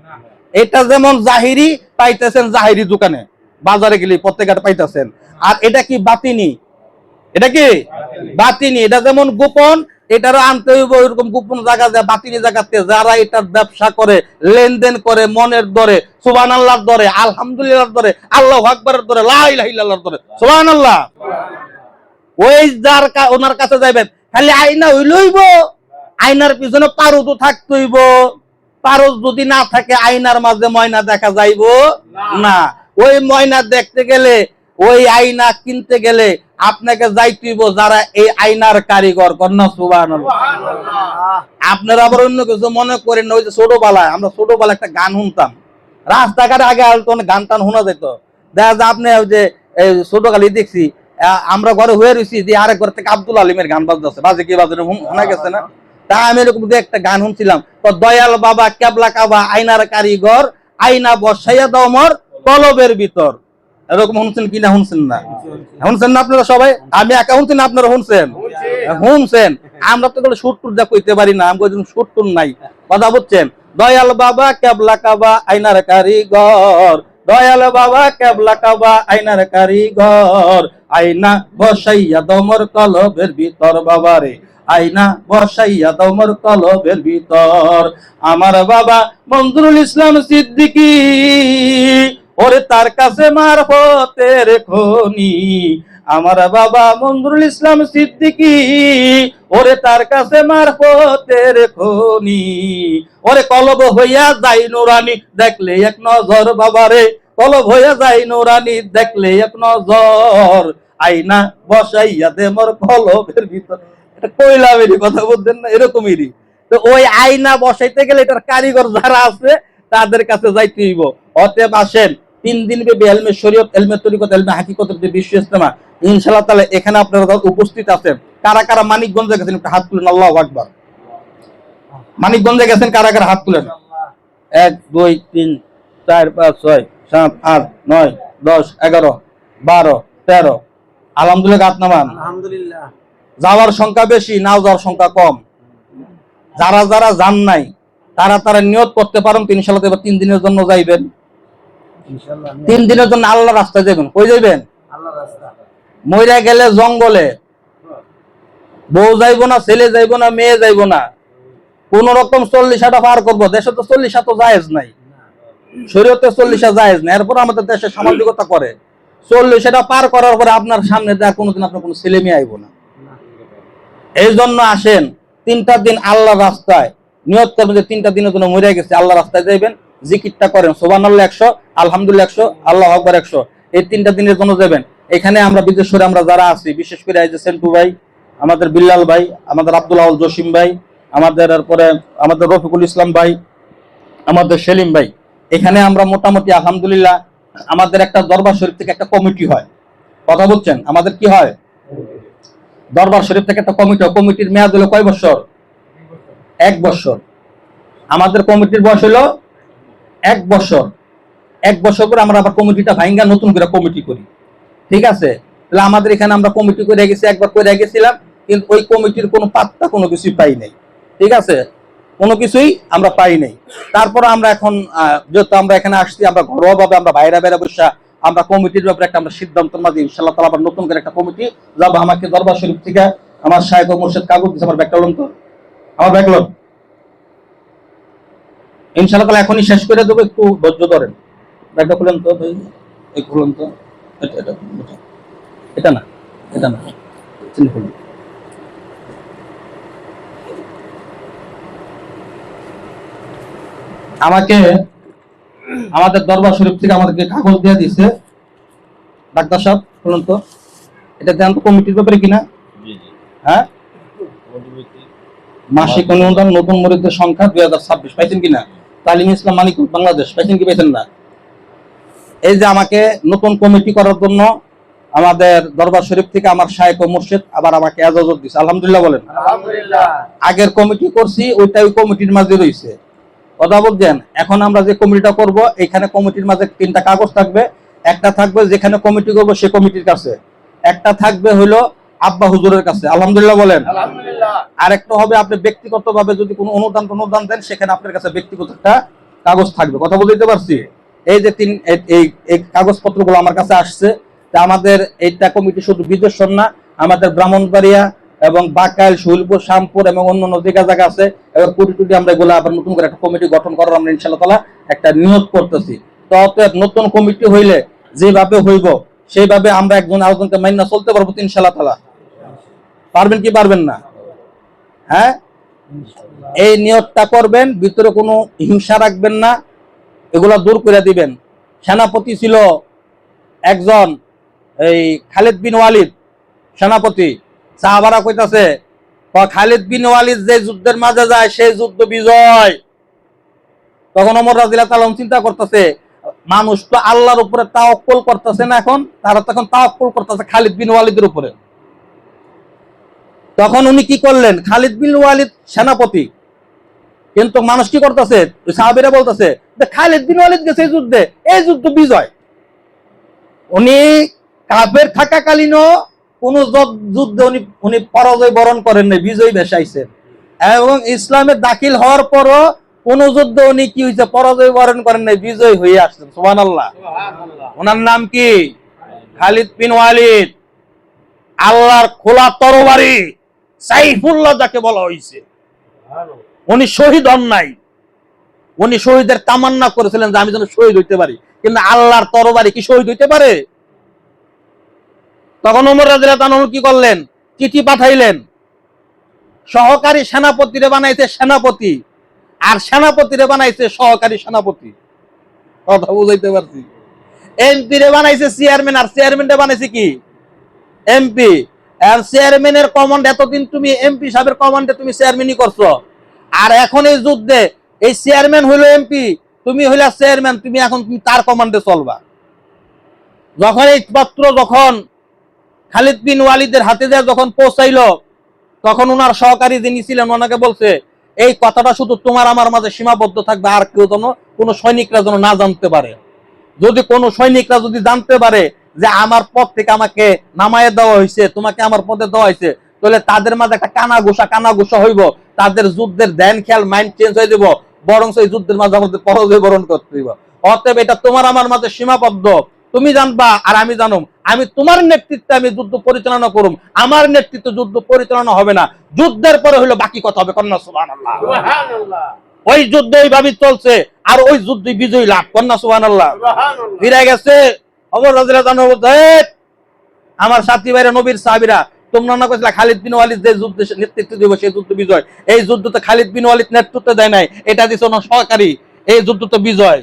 Speaker 2: এটা যেমন জাহিরি পাইতেছেন জাহিরি দোকানে, বাজারে গেলে প্রত্যেকটা পাইতেছেন। আর এটা কি বাতিনি? এটা কি বাতিনি? এটা যেমন গোপন, এটারও আনতে হইব ওইরকম গোপন জায়গা, বাতিনি জায়গাতে যারা এটার ব্যবসা করে, লেনদেন করে, মনের দরে, সুবহানাল্লাহর দরে, আলহামদুলিল্লাহর দরে, আল্লাহু আকবারের দরে, লা ইলাহা ইল্লাল্লাহর দরে, সুবহানাল্লাহ। ওই যার ওনার কাছে যাইবেন, খালি আয়না হইলইব, আয়নার পিছনে পারদও থাকতে হইব। পারদ যদি না থাকে, আয়নার মাঝে ময়না দেখা যাইব না। ওই ময়না দেখতে গেলে, ওই আয়না কিনতে গেলে আপনাকে যাইতে হইব যারা এই আয়নার কারিগর। কন্যা সুবহানাল্লাহ। আপনারা আবার অন্য কিছু মনে করেন না। ওই যে ছোটবেলায়, আমরা ছোটবেলায় একটা গান শুনতাম, রাস্তাঘাটে আগে তখন গান টান শোনা যেত। দেখা যায় আপনি ওই যে ছোটকালে দেখছি, আমরা ঘরে হয়ে রয়েছি যে আরেক ঘর থেকে আব্দুল আলিমের গান বাজতেছে, বাজে কি বাজে শোনা গেছে না? তা আমি এরকম একটা গান শুনছিলাম, তো দয়াল বাবা কেবলা কাবা আয়নার কারিগর, আয়না বসাইয়া দাও মোর কলবের ভিতর। এরকম শুনছেন কিনা? শুনছেন না? শুনছেন না আপনারা সবাই? আমি একা শুনছি না, আপনারা শুনছেন? শুনছেন। আমরা তো সুরটুর যা কইতে পারি না, আমি সুরটুর নাই। কথা বুঝছেন? দয়াল বাবা কেবলা কাবা আয়নার কারিগর, দয়াল বাবা কেবলা কাবা আয়নার কারিগর, আয়না বসাইয়া দমর কলবের ভিতর বাবারে, আয়না বসাইয়া দমর কলবের ভিতর। আমার বাবা মনজুরুল ইসলাম সিদ্দিকী, ওরে তার কাছে মারফতের খনি। আমার বাবা মনজুরুল ইসলাম সিদ্দিকী, ওরে তার কাছে মারফতের খনি। ওরে কলব হইয়া যাই নুরানি দেখলে এক নজর বাবারে, কলব হইয়া যাই নুরানি দেখলে এক নজর, আয়না বসাইয়া দে মোর কলবের ভিতর। এটা কইলামেরই কথা বলতেন না, এরকমেরই। তো ওই আয়না বসাইতে গেলে এটার কারিগর যারা আছে তাদের কাছে যাইতে হইব। অতএব আসেন 3 দিন ব্যাপী এলমে শরীয়ত, এলমে তরিকত, এলমে হাকিকতের যে বিশ্ব ইজতেমা, ইনশাআল্লাহ তাআলা এখানে আপনারা উপস্থিত আছেন। কারা কারা মানিকগঞ্জে গেছেন একটু হাত তুলেন, আল্লাহু আকবার। মানিকগঞ্জে গেছেন কারা কারা হাত তুলেন? 1 2 3 4 5 6 7 8 9 10 11 12 13। আলহামদুলিল্লাহ, হাত নামান।
Speaker 3: আলহামদুলিল্লাহ।
Speaker 2: যাওয়ার সংখ্যা বেশি, নাও যাওয়ার সংখ্যা কম। যারা যারা যান নাই তারা নিয়ত করতে পারেন ইনশাআল্লাহ এবার 3 দিনের জন্য যাইবেন।
Speaker 3: ইনশাআল্লাহ
Speaker 2: 3 দিনের জন্য আল্লাহর রাস্তায় যাবেন। কই যাইবেন?
Speaker 3: আল্লাহর রাস্তা।
Speaker 2: মইরা গেলে জঙ্গলে, বউ যাইবো না, ছেলে যাইবো না, মেয়ে যাইবো না, কোন রকম 40 পার করবো। দেশে তো 40 তো জায়েজ নাই, শরীয়তে 40 জায়েজ নাই। এরপর আমাদের দেশে সামাজিকতা করে 40 পার করার পরে আপনার সামনে দেওয়া কোনোদিন আপনার কোনো ছেলে মেয়ে আইবো না। এই জন্য আসেন 3টা দিন আল্লাহর রাস্তায় নিয়ত করবেন যে 3টা দিনের জন্য মরে গেছে, আল্লাহর রাস্তায় যাইবেন, জিকিরটা করেন, সুবহানাল্লাহ 100, আলহামদুলিল্লাহ 100, আল্লাহু আকবার 100। এই 3টা দিনের জন্য যাবেন। এখানে আমরা বিদেশে আমরা যারা আছি, বিশেষ করে এই যে সেন্টু ভাই, আমাদের বিল্লাল ভাই, আমাদের আব্দুল আউল জসিম ভাই, আমাদের এরপরে আমাদের রফিকুল ইসলাম ভাই, আমাদের সেলিম ভাই, এখানে আমরা মোটামুটি আলহামদুলিল্লাহ আমাদের একটা দরবার শরীফ থেকে একটা কমিটি হয়। কথা বলছেন? আমাদের কি হয়? দরবার শরীফ থেকে একটা কমিটি হয়। কমিটির মেয়াদ হলো কয় বছর? 1 বছর। আমাদের কমিটির বয়স হলো 1 বছর। 1 বছর করে আমরা আবার কমিটিটা ভাঙ্গা নতুন করে কমিটি করি। ঠিক আছে? তাহলে আমাদের এখানে আমরা কমিটি করে গেছি, একবার করে গেছিলাম, কিন্তু ওই কমিটির কোনো পাত্তা কোনো কিছুই পাই নাই। ঠিক আছে? কোনো কিছুই আমরা পাই নাই। তারপর আমরা এখন যেহেতু আমরা এখানে আসছি, আমরা ঘরোয়া ভাবে আমরা বাইরে বসা আমরা কমিটির ব্যাপারে একটা আমরা সিদ্ধান্ত মাঝে ইনশাআল্লাহ তাআলা আবার নতুন করে একটা কমিটি যাব। আমাকে দরবার শরীফ থেকে আমার শায়েখ ও মুর্শিদ কাগজ দিয়েছে, আমার ব্যাকলন তো আমার ব্যাকলন ইনশাআল্লাহ তাআলা এখনই শেষ করে দেবো, একটু ধৈর্য ধরেন। ব্যাগটা খুলেন তো ভাই, এই খুলেন তো। এটা না, এটা না, খুলুন। আমাকে আমাদের দরবার শরীফ থেকে আমাদেরকে কাগজ দিয়ে দিছে। ডাক্তার সাহেব বলুন তো, এটা দেন তো কমিটির ব্যাপারে কিনা? হ্যাঁ, মাসিক অনুদান নতুন মুরিদদের সংখ্যা 2026 পাইছেন কিনা? তালিম ইসলাম মানিকগঞ্জ বাংলাদেশ পাইছেন কি পাইছেন না? এই যে আমাকে নতুন কমিটি করার জন্য আমাদের দরবার শরীফ থেকে আমার শায়েখ ও মুর্শিদ আবার আমাকে ইজাজত দিয়েছে। আলহামদুলিল্লাহ বলেন।
Speaker 3: আলহামদুলিল্লাহ।
Speaker 2: আগের কমিটি করছি ওইটা ওই কমিটির মাঝে রয়েছে। কথা বলছেন? এখন আমরা যে কমিটিটা করব, এখানে কমিটির মাঝে 3টা কাগজ থাকবে। একটা থাকবে যেখানে কমিটি করব সে কমিটির কাছে, একটা থাকবে হলো আব্বা হুজুরের কাছে। আলহামদুলিল্লাহ বলেন।
Speaker 3: আলহামদুলিল্লাহ।
Speaker 2: আরেকটা হবে আপনি ব্যক্তিগতভাবে যদি কোনো অনুদান দেন, সেখানে আপনার কাছে ব্যক্তিগত একটা কাগজ থাকবে। কথা বলতে পারছি? এই যে এই কাগজপত্রগুলো আমার কাছে আসছে। আমাদের এইটা কমিটি শুধু বিদেশ্বর না, আমাদের ব্রাহ্মণবাড়িয়া এবং বাকাইল, শৈলপুর, শ্যামপুর এবং অন্যান্য জায়গা আছে। এবার কোটি আমরা এগুলো আবার নতুন করে একটা কমিটি গঠন করার আমরা ইনশাআল্লাহ তাআলা একটা নিয়োগ করতেছি। তো অতএব নতুন কমিটি হইলে যেভাবে হইব সেইভাবে আমরা একজন আরেকজনকে মাইনা চলতে পারবো ইনশাআল্লাহ তাআলা। পারবেন কি পারবেন না? হ্যাঁ, এই নিয়তটা করবেন, ভিতরে কোনো হিংসা রাখবেন না, এগুলা দূর করে দিবেন। সেনাপতি ছিল একজন এই খালিদ বিন ওয়ালিদ সেনাপতি। সাহাবারা কইতাছে খালিদ বিন ওয়ালিদ যে যুদ্ধের মাঝে যায় সেই যুদ্ধ বিজয়। তখন ওমর রাদিয়াল্লাহু তাআলা চিন্তা করতেছে, মানুষ তো আল্লাহর উপরে তাওয়াক্কুল করতেছে না, এখন তারা তখন তাওয়াক্কুল করতেছে খালিদ বিন ওয়ালিদের উপরে। তখন উনি কি করলেন? খালিদ বিন ওয়ালিদ সেনাপতি, কিন্তু মানুষ কি করতেছে? সাহাবীরা বলতেছে যে খালিদ বিন ওয়ালিদ গেছে এই যুদ্ধে, এই যুদ্ধ বিজয়। উনি কাফের থাকাকালীনও কোন যুদ্ধে উনি পরাজয় বরণ করেন নাই, বিজয় বেশাইছেন। এবং ইসলামে দাখিল হওয়ার পরও কোন যুদ্ধ উনি কি হয়েছে পরাজয় বরণ করেন নাই, বিজয় হয়ে আসছেন। সুবহানাল্লাহ। ওনার নাম কি? খালিদ বিন ওয়ালিদ। আল্লাহর খোলা তরবারি সাইফুল্লাহ যাকে বলা হয়েছে। উনি শহীদ হন নাই, উনি শহীদের তামান্না করেছিলেন যে আমি যেন শহীদ হইতে পারি, কিন্তু আল্লাহর তরবারি কি শহীদ হইতে পারে? তখন ওমর রাদিয়াল্লাহু আনহু কি করলেন? চিঠি পাঠাইলেন। সহকারী সেনাপতিরে বানাইছে সেনাপতি, আর সেনাপতিরে বানাইছে সহকারী সেনাপতি। কথা বুঝাইতে পারছি? এমপি রে বানাইছে চেয়ারম্যান, আর চেয়ারম্যানরে বানাইছে কি? এমপি। আর চেয়ারম্যানের কমান্ড, এতদিন তুমি এমপি সাহেবের কমান্ডে তুমি চেয়ারম্যানই করছো, আর এখন এই যুদ্ধে এই চেয়ারম্যান হইলো এমপি, তুমি হইলা চেয়ারম্যান, তুমি এখন তুমি তার কমান্ডে চলবা। যখন এই পত্র যখন খালিদ বিন ওয়ালিদের হাতে যায় যখন পৌঁছাইলো, তখন ওনার সহকারী যিনি ছিলেন ওনাকে বলছে, এই কথাটা শুধু তোমার আমার মাঝে সীমাবদ্ধ থাকবে, আর কেউ যেন কোনো সৈনিকরা যেন না জানতে পারে। যদি কোনো সৈনিকরা যদি জানতে পারে যে আমার পদ থেকে আমাকে নামায়ে দেওয়া হয়েছে, তোমাকে আমার পদে দেওয়া হয়েছে, তাহলে তাদের মাঝে একটা কানাঘুষা হইব, তাদের যুদ্ধের ধ্যান খেয়াল মাইন্ড চেঞ্জ হয়ে যাব, বরং এই যুদ্ধের মাঝে আমাদের পরাজয় বরণ করতে হইব। অতএব এটা তোমার আমার মাঝে সীমাবদ্ধ, তুমি জানবা আর আমি জানুম, আমি তোমার নেতৃত্বে আমি যুদ্ধ পরিচালনা করুম, আমার নেতৃত্বে যুদ্ধ পরিচালনা হবে না, যুদ্ধের পরে হলো বাকি কথা হবে। কন্যা সুবহানাল্লাহ।
Speaker 3: সুবহানাল্লাহ।
Speaker 2: ওই যুদ্ধ এইভাবে চলছে, আর ওই যুদ্ধ বিজয় লাভ। কন্যা সুবহানাল্লাহ।
Speaker 3: সুবহানাল্লাহ।
Speaker 2: ফিরে গেছে ওমর রাদিয়াল্লাহু আনহু বলতে, আমার সাথী ভাইরা নবীর সাহাবীরা, তোমরা না কইছিলা খালিদ বিন ওয়ালিদ যে যুদ্ধে নেতৃত্ব দিব সেই যুদ্ধ বিজয়, এই যুদ্ধতে খালিদ বিন ওয়ালিদ নেতৃত্ব দেয় নাই, এটা দিছে ওনার সহকারী, এই যুদ্ধ তো বিজয়।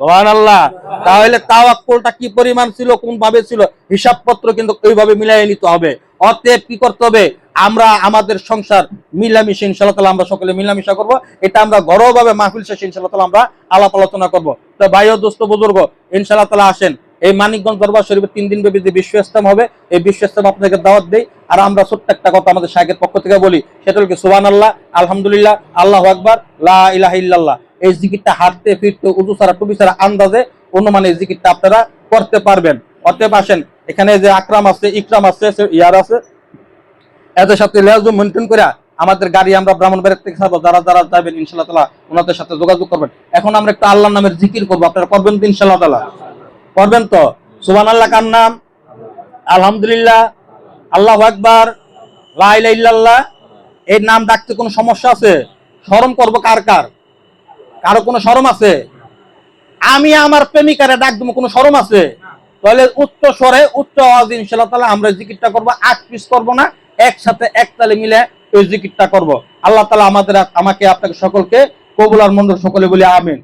Speaker 2: সুবহানাল্লাহ। তাহলে তাওয়াক্কুলটা কি পরিমাণ ছিল, কোন ভাবে ছিল, হিসাবপত্র কিন্তু ওইভাবে মিলাই নিতে হবে। অতএব কি করতে হবে? আমরা আমাদের সংসার মিলামিশা ইনশাআল্লাহ তাআলা আমরা সকলে মিলামিশা করব, এটা আমরা ঘরোয়াভাবে মাহফিল শেষে ইনশাআল্লাহ তাআলা আমরা আলাপ আলোচনা করব। তো ভাই ও দোস্ত বুজুর্গ, ইনশাআল্লাহ তাআলা আসেন, এই মানিকগঞ্জ দরবার শরীফে 3 দিন ব্যাপী যে বিশ্ব ইজতেমা হবে, এই বিশ্ব ইজতেমা আপনাদের দাওয়াত দেই। আর আমরা ছোট্ট একটা কথা আমাদের শাইখের পক্ষ থেকে বলি, সেটা হলো কি সুবহানাল্লাহ, আলহামদুলিল্লাহ, আল্লাহু আকবার, লা ইলাহা ইল্লাল্লাহ। এই জিকিরটা হাঁটতে ফিরতে উযু ছাড়া টুপি ছাড়া আন্দাজে অনুমানে এই জিকিরটা আপনারা করতে পারবেন। অতএব আসেন, এখানে যে আকরাম আছে, ইকরাম আছে, ইয়ার আছে, এদের সাথে লেজু মেনটেন করে আমাদের গাড়ি আমরা ব্রাহ্মণবাড়িয়া থেকে ছাড়বো। যারা যারা যাবেন ইনশাআল্লাহ তাআলা ওনাদের সাথে যোগাযোগ করবেন। এখন আমরা একটু আল্লাহর নামের জিকির করবো, আপনারা করবেন তো ইনশাআল্লাহ তাআলা? করবেন তো? সুবহানাল্লাহ কার নাম? আলহামদুলিল্লাহ, আল্লাহু আকবার, লা ইলাহা ইল্লাল্লাহ। এই নাম ডাকতে কোনো সমস্যা আছে? শরম করব কার কার? কারো কোনো শরম আছে? আমি আমার প্রেমিকারে ডাক দেবো, কোনো শরম আছে? তাহলে উচ্চ স্বরে উচ্চ আওয়াজ ইনশাআল্লাহ তাআলা আমরা জিকিরটা করব, আট পিস করব না, একসাথে একতালে মিলে এই জিকিরটা করব। আল্লাহ তাআলা আমাকে আপনাকে সকলকে কবুল আর মঞ্জুর সকলে বলি আমিন।